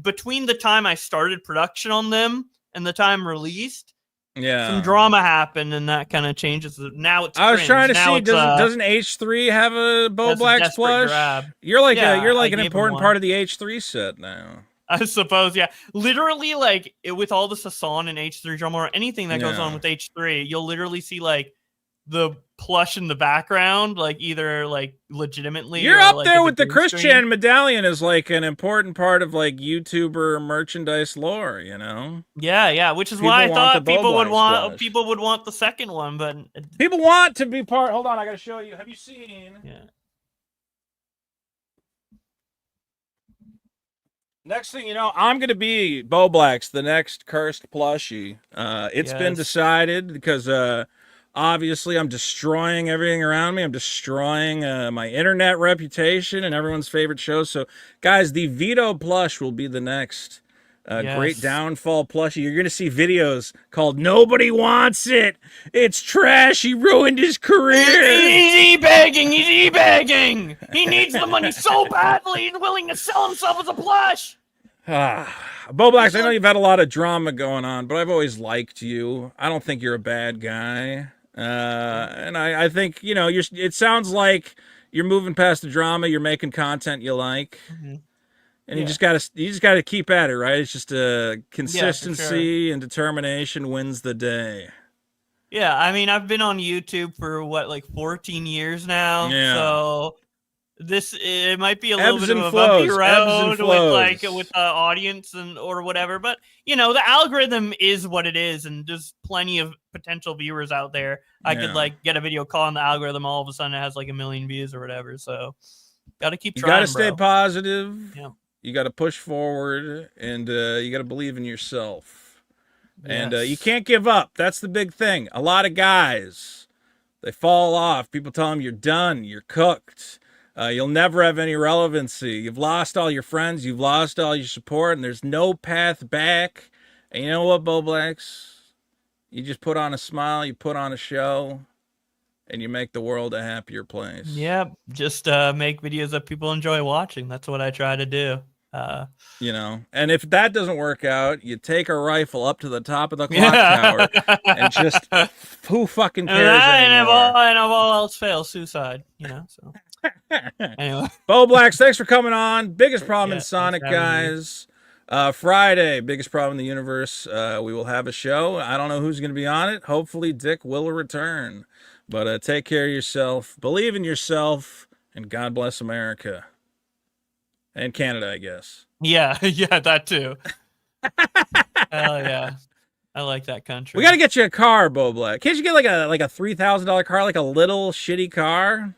between the time I started production on them and the time released, some drama happened, and that kind of changes it. Now it's. I was cringe. trying to now see. Doesn't H3 have a Bo Black's plush? Grab. You're like Yeah, an important part of the H3 set now. I suppose, yeah. Literally, like with all the Sasan and H3 drama or anything that goes on with H3, you'll literally see like the plush in the background, like either like legitimately. You're or, up like, there with the Christian Christian medallion as like an important part of like YouTuber merchandise lore, you know? Yeah, which is why I thought people would want the second one, but people want to be part. Hold on, I gotta show you. Have you seen? Yeah. Next thing you know, I'm going to be Bo Black's, the next cursed plushie. It's been decided because obviously I'm destroying everything around me. I'm destroying my internet reputation and everyone's favorite shows. So, guys, the Vito plush will be the next great downfall plushie. You're going to see videos called Nobody Wants It. It's trash. He ruined his career. He's e-bagging. He's e-bagging. He needs the money so badly. He's willing to sell himself as a plush. Bo Blacks, I know you've had a lot of drama going on, but I've always liked you. I don't think you're a bad guy. And I think, you know, it sounds like you're moving past the drama. You're making content you like. Mm-hmm. And you just gotta keep at it, right? It's just consistency and determination wins the day. Yeah, I mean, I've been on YouTube for like 14 years now. Yeah. So it might be a little bit of a bumpy road with the audience or whatever, but you know, the algorithm is what it is, and there's plenty of potential viewers out there. I could like get a video call on the algorithm, all of a sudden it has like 1 million views or whatever. So gotta keep trying. You gotta stay positive. Yeah. You got to push forward, and you got to believe in yourself. And you can't give up. That's the big thing. A lot of guys, they fall off. People tell them you're done, you're cooked. You'll never have any relevancy. You've lost all your friends. You've lost all your support, and there's no path back. And you know what, Bo Blacks? You just put on a smile, you put on a show, and you make the world a happier place. Yep. Just make videos that people enjoy watching. That's what I try to do. You know, and if that doesn't work out, you take a rifle up to the top of the clock tower and just who fucking cares anymore? And if all else fails, suicide. You know. So anyway, Bo Blacks, thanks for coming on. Biggest problem in Sonic, guys. Friday, biggest problem in the universe. We will have a show. I don't know who's going to be on it. Hopefully, Dick will return. But take care of yourself. Believe in yourself, and God bless America. And Canada, I guess. Yeah, that too. Hell yeah. I like that country. We got to get you a car, Bo Black. Can't you get like a $3,000 car, like a little shitty car?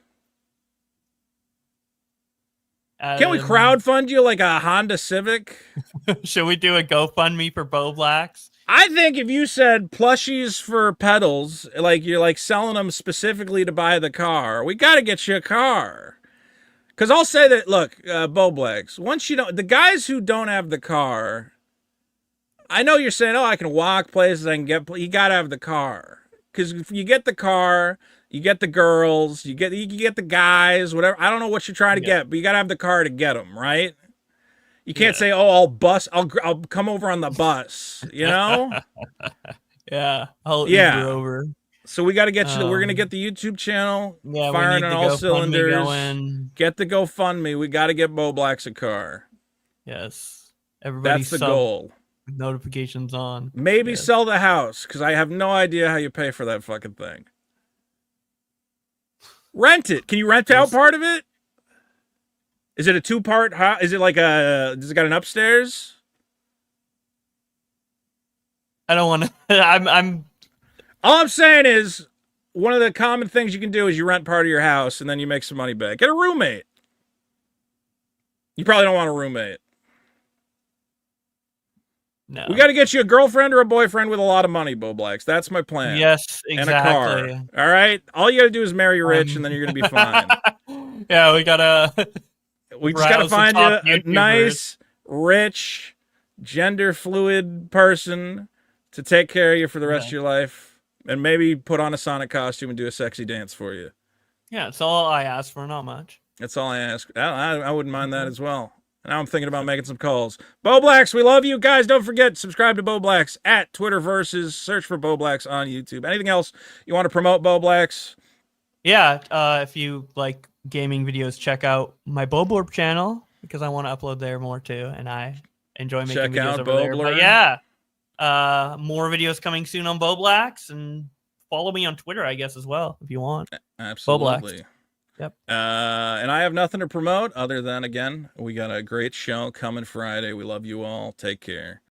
Can't we crowdfund you like a Honda Civic? Should we do a GoFundMe for Bo Blacks? I think if you said plushies for pedals, like you're like selling them specifically to buy the car, we got to get you a car. Because I'll say that, look, Bo Blacks, once you don't, the guys who don't have the car, I know you're saying, oh, I can walk places, I can get, you got to have the car. Because if you get the car, you get the girls, you get the guys, whatever. I don't know what you're trying to get, but you got to have the car to get them, right? You can't say, oh, I'll come over on the bus, you know? Yeah, I'll Uber over. So we got to get you. We're gonna get the YouTube channel firing on all cylinders. Get the GoFundMe. We got to get Bo Blacks a car. Yes, everybody. That's the goal. Notifications on. Maybe sell the house because I have no idea how you pay for that fucking thing. Rent it. Can you rent out part of it? Is it a 2-part? Is it like does it got an upstairs? I don't want to. All I'm saying is, one of the common things you can do is you rent part of your house and then you make some money back. Get a roommate. You probably don't want a roommate. No. We got to get you a girlfriend or a boyfriend with a lot of money, Bo Blacks. That's my plan. Yes, exactly. And a car. All right? All you got to do is marry rich and then you're going to be fine. Yeah, we just got to find you a nice, rich, gender fluid person to take care of you for the rest of your life. And maybe put on a Sonic costume and do a sexy dance for you. Yeah, it's all I ask for, not much. That's all I ask. I wouldn't mind that as well. Now I'm thinking about making some calls. Bo Blacks, we love you. Guys, don't forget, subscribe to Bo Blacks at Twitterverses. Search for Bo Blacks on YouTube. Anything else you want to promote, Bo Blacks? Yeah, if you like gaming videos, check out my Boblorb channel, because I want to upload there more too, and I enjoy making videos over there. But yeah, more videos coming soon on Bo Blacks, and follow me on Twitter, I guess, as well, if you want. Absolutely. Yep. And I have nothing to promote other than, again, we got a great show coming Friday. We love you all. Take care.